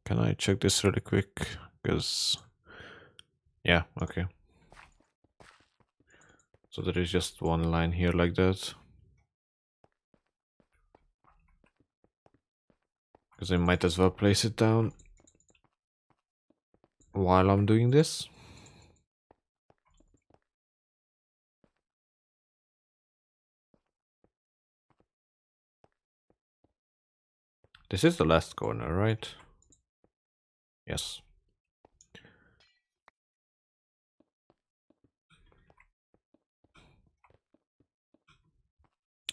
Can I check this really quick? Because yeah, okay. So there is just one line here like that. Because I might as well place it down while I'm doing this. This is the last corner, right? Yes.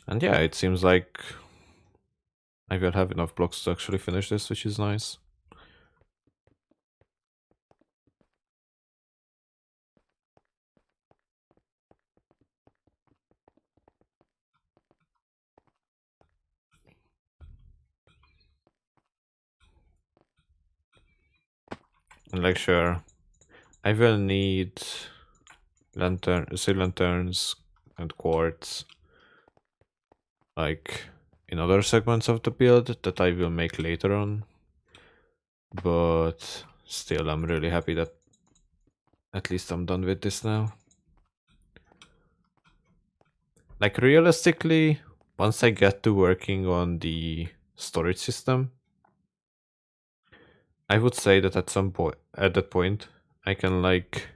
And yeah, it seems like I will have enough blocks to actually finish this, which is nice. And like, sure, I will need sea lanterns and quartz, like in other segments of the build that I will make later on. But still, I'm really happy that at least I'm done with this now. Like, realistically, once I get to working on the storage system, I would say that at some point, at that point, I can like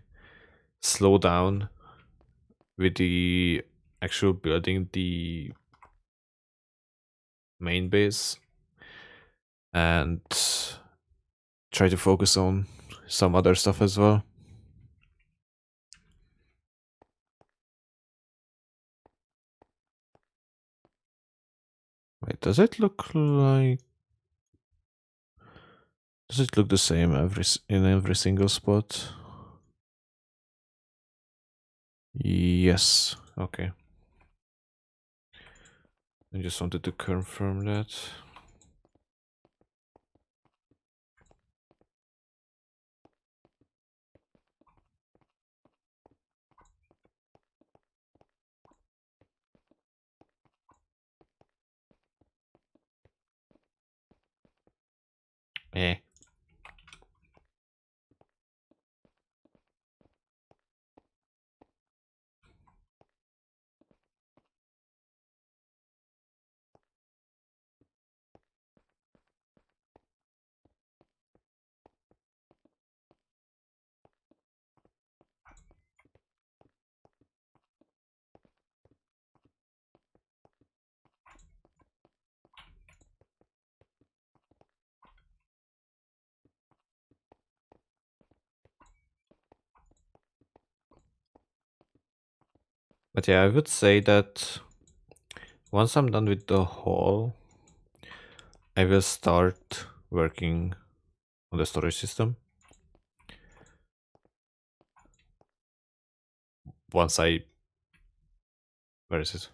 slow down with the actual building the main base and try to focus on some other stuff as well. Wait, does it look like... Does it look the same in every single spot? Yes. Okay. I just wanted to confirm that. Eh. But yeah, I would say that once I'm done with the hall, I will start working on the storage system. Once I... Where is it?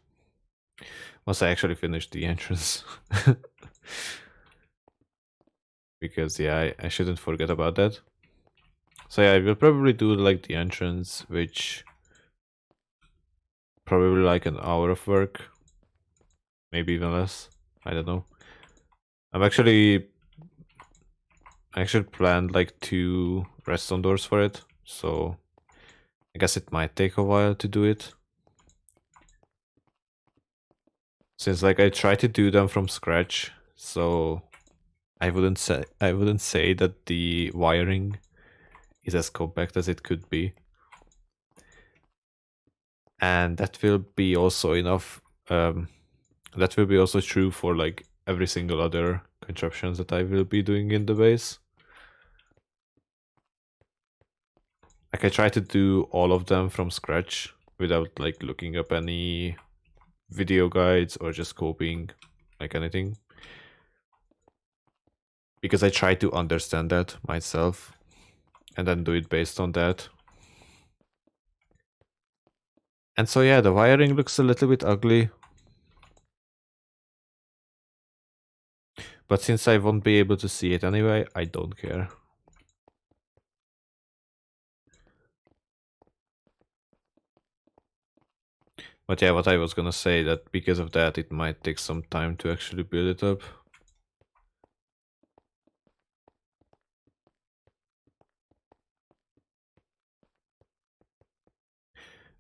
Once I actually finish the entrance. Because yeah, I shouldn't forget about that. So yeah, I will probably do like the entrance, which probably like an hour of work. Maybe even less. I don't know. I actually planned like 2 redstone doors for it, so I guess it might take a while to do it. Since like I try to do them from scratch, so I wouldn't say that the wiring is as compact as it could be. And that will be also enough that will be also true for like every single other contraptions that I will be doing in the base. Like I try to do all of them from scratch without like looking up any video guides or just copying like anything. Because I try to understand that myself and then do it based on that. And so yeah, the wiring looks a little bit ugly. But since I won't be able to see it anyway, I don't care. But yeah, what I was gonna say, that because of that it might take some time to actually build it up.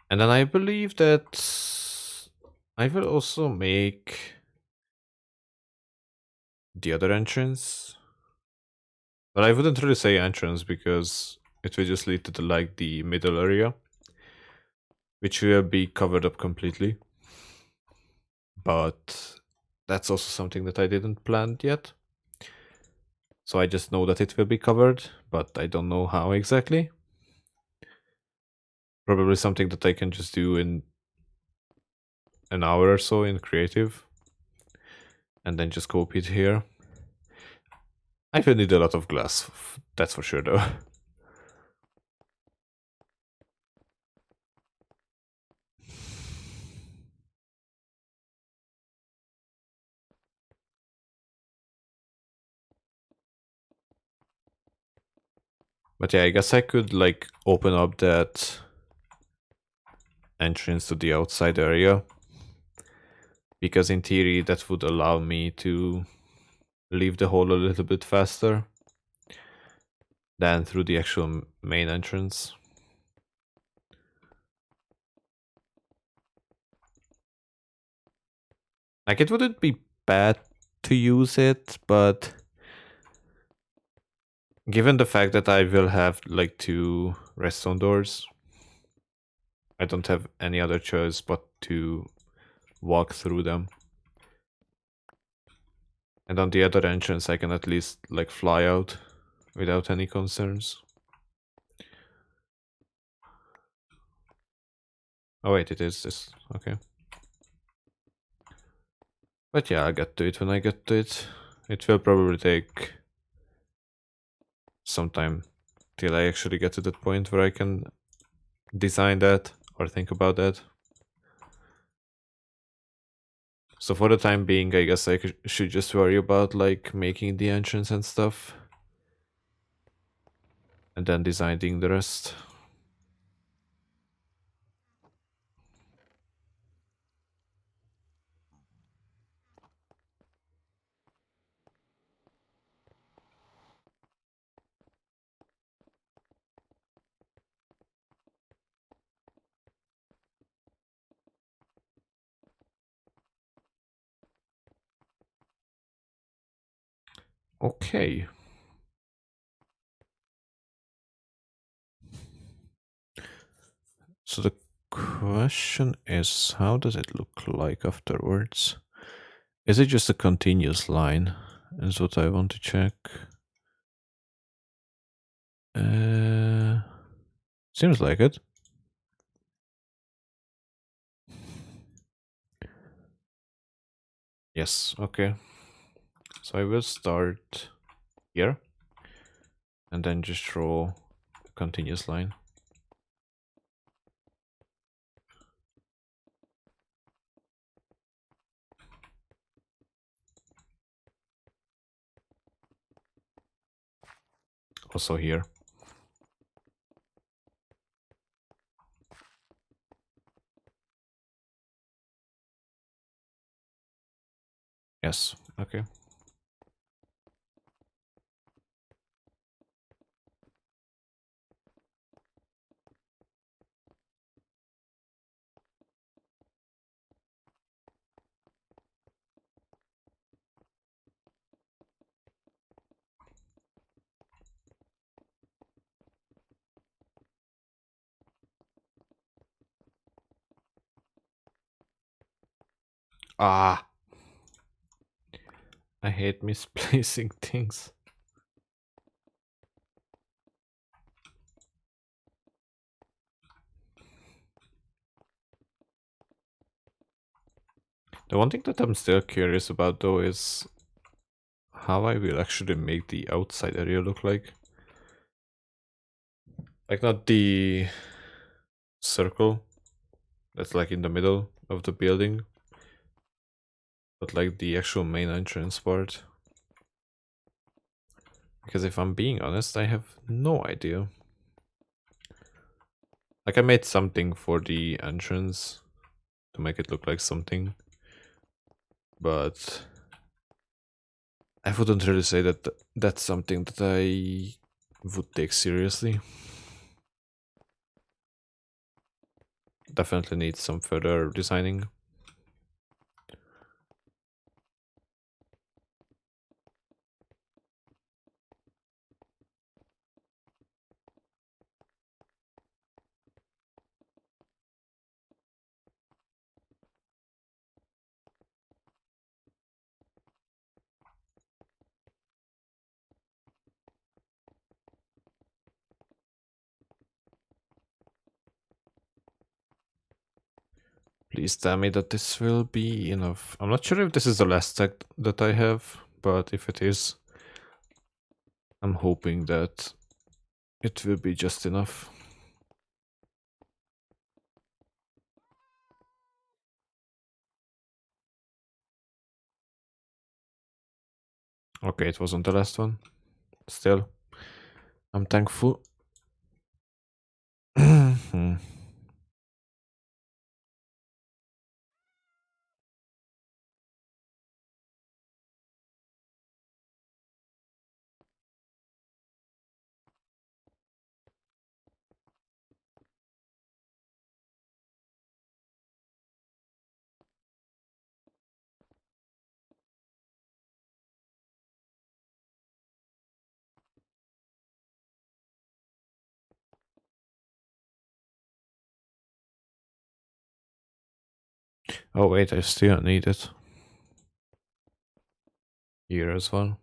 And then I believe that I will also make the other entrance. But I wouldn't really say entrance because it will just lead to the middle area, which will be covered up completely. But that's also something that I didn't plan yet. So I just know that it will be covered, but I don't know how exactly. Probably something that I can just do in an hour or so in creative. And then just copy it here. I will need a lot of glass, that's for sure though. But yeah, I guess I could like open up that entrance to the outside area. Because in theory that would allow me to leave the hole a little bit faster than through the actual main entrance. Like it wouldn't be bad to use it, but given the fact that I will have like 2 redstone doors, I don't have any other choice but to walk through them. And on the other entrance I can at least like fly out without any concerns. Oh wait, it is this. Okay. But yeah, I'll get to it when I get to it. It will probably take some time till I actually get to that point where I can design that or think about that. So for the time being, I guess should just worry about like making the entrance and stuff, and then designing the rest. Okay. So the question is, how does it look like afterwards? Is it just a continuous line? Is what I want to check. Uh, Seems like it. Yes, okay. So I will start here and then just draw a continuous line. Also here. Yes, okay. Ah, I hate misplacing things. The one thing that I'm still curious about though is how I will actually make the outside area look like. Like not the circle that's like in the middle of the building, but like the actual main entrance part. Because if I'm being honest, I have no idea. Like I made something for the entrance to make it look like something, but I wouldn't really say that that's something that I would take seriously. Definitely needs some further designing. Please tell me that this will be enough. I'm not sure if this is the last tag that I have, but if it is, I'm hoping that it will be just enough. Okay, it wasn't the last one. Still, I'm thankful. Hmm. Oh wait, I still need it here as well.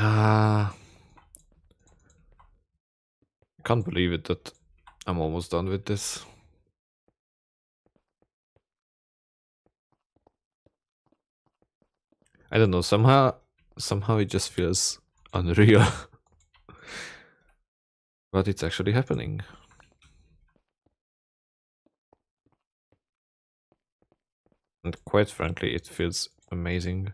I can't believe it that I'm almost done with this. I don't know, somehow it just feels unreal. But it's actually happening. And quite frankly, it feels amazing.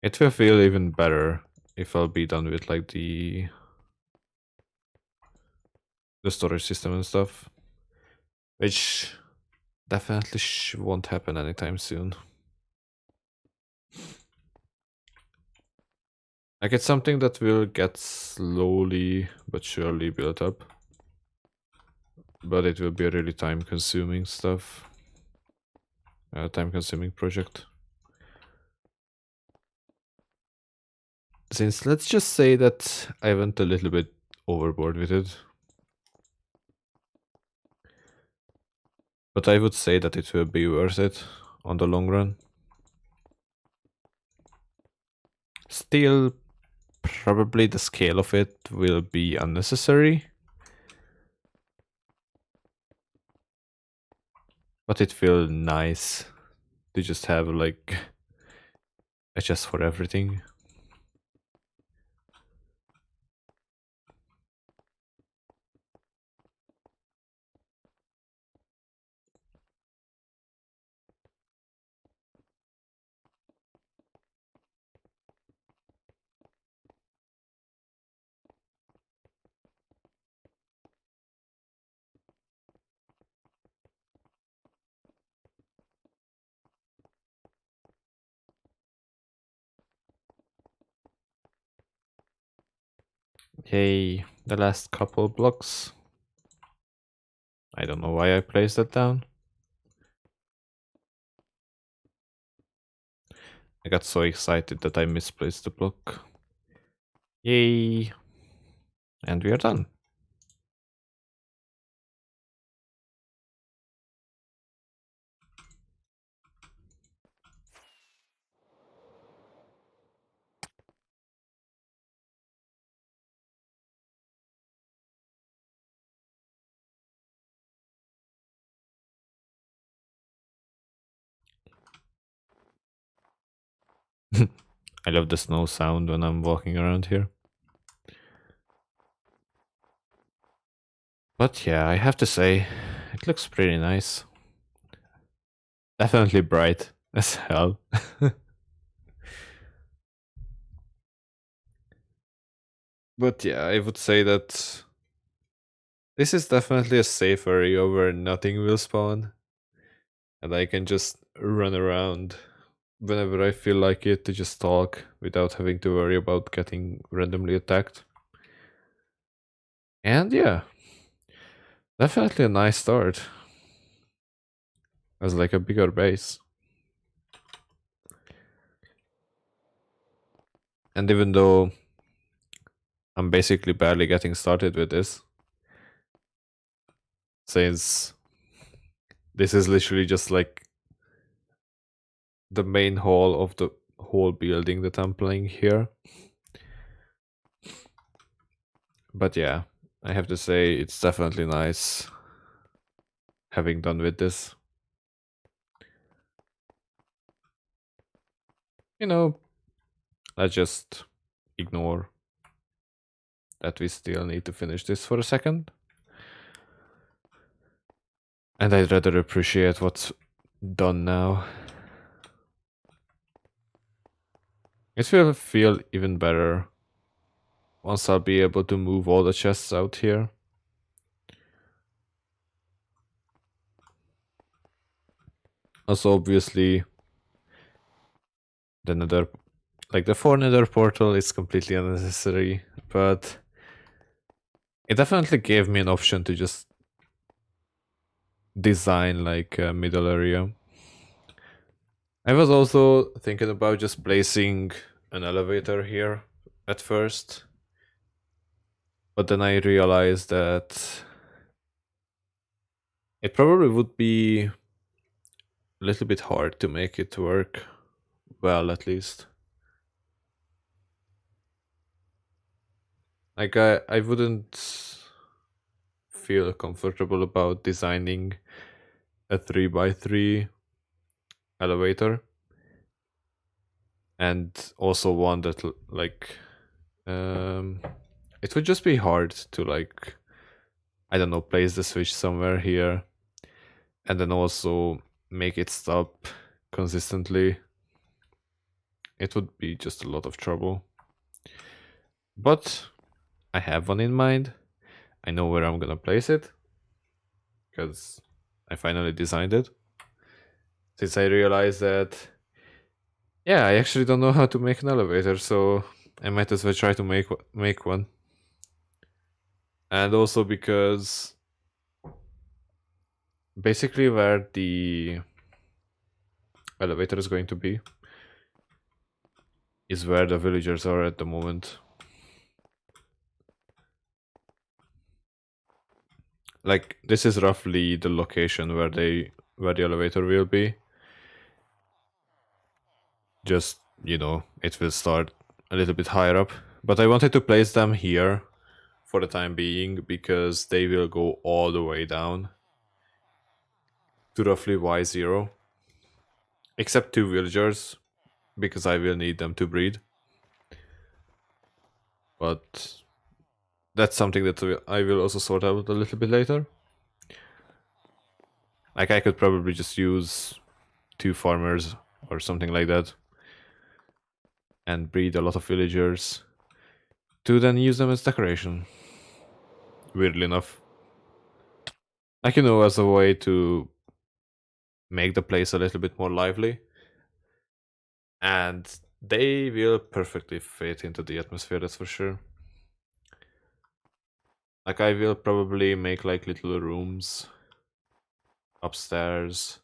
It will feel even better if I'll be done with like the storage system and stuff, which definitely won't happen anytime soon. Like it's something that will get slowly but surely built up, but it will be a really time-consuming stuff, time-consuming project. Since let's just say that I went a little bit overboard with it. But I would say that it will be worth it on the long run. Still, probably the scale of it will be unnecessary. But it feels nice to just have like a chest for everything. Yay, the last couple blocks. I don't know why I placed that down. I got so excited that I misplaced the block. Yay! And we are done. I love the snow sound when I'm walking around here. But yeah, I have to say, it looks pretty nice. Definitely bright as hell. But yeah, I would say that this is definitely a safe area where nothing will spawn. And I can just run around whenever I feel like it to just talk without having to worry about getting randomly attacked. And yeah, definitely a nice start. As like a bigger base. And even though I'm basically barely getting started with this, since this is literally just like the main hall of the whole building that I'm playing here. But yeah, I have to say it's definitely nice having done with this. You know, let's just ignore that we still need to finish this for a second. And I'd rather appreciate what's done now. It will feel even better once I'll be able to move all the chests out here. Also, obviously, the nether, like the 4 nether portal is completely unnecessary, but it definitely gave me an option to just design like a middle area. I was also thinking about just placing an elevator here at first, but then I realized that it probably would be a little bit hard to make it work well, at least. Like I wouldn't feel comfortable about designing a 3x3 elevator, and also one that like um it would just be hard to like, I don't know, place the switch somewhere here and then also make it stop consistently. It would be just a lot of trouble. But I have one in mind. I know where I'm gonna place it because I finally designed it. Since I realized that, yeah, I actually don't know how to make an elevator, so I might as well try to make one. And also because basically where the elevator is going to be is where the villagers are at the moment. Like this is roughly the location where the elevator will be. Just, it will start a little bit higher up. But I wanted to place them here for the time being because they will go all the way down to roughly Y0. Except 2 villagers, because I will need them to breed. But that's something that I will also sort out a little bit later. Like I could probably just use 2 farmers or something like that and breed a lot of villagers to then use them as decoration. Weirdly enough. Like, as a way to make the place a little bit more lively. And they will perfectly fit into the atmosphere, that's for sure. Like I will probably make like little rooms upstairs.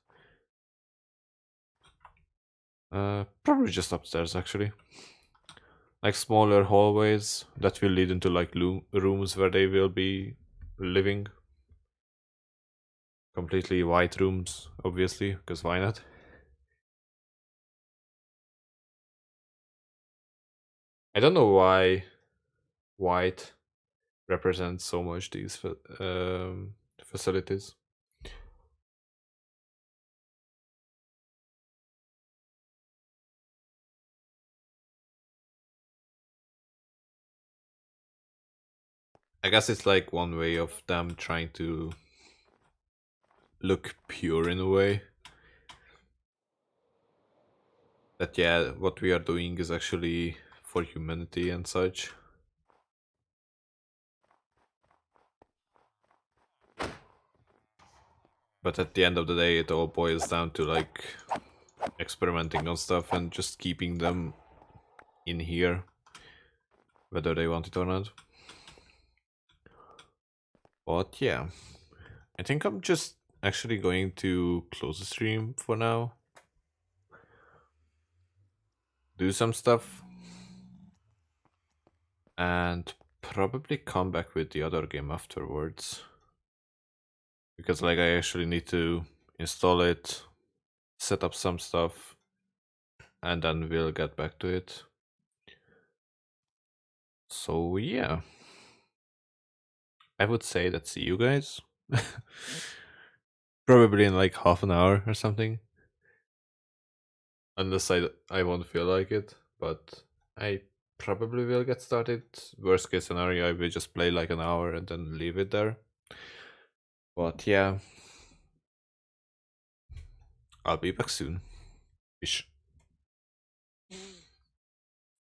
Probably just upstairs actually. Like smaller hallways that will lead into like rooms where they will be living. Completely white rooms, obviously, because why not? I don't know why white represents so much these facilities. I guess it's like one way of them trying to look pure in a way. That yeah, what we are doing is actually for humanity and such. But at the end of the day, it all boils down to like experimenting on stuff and just keeping them in here, whether they want it or not. But yeah, I think I'm just actually going to close the stream for now. Do some stuff. And probably come back with the other game afterwards. Because like I actually need to install it, set up some stuff, and then we'll get back to it. So yeah, I would say that see you guys. Probably in like half an hour or something. Unless I won't feel like it, but I probably will get started. Worst case scenario, I will just play like an hour and then leave it there. But yeah, I'll be back soon. Ish.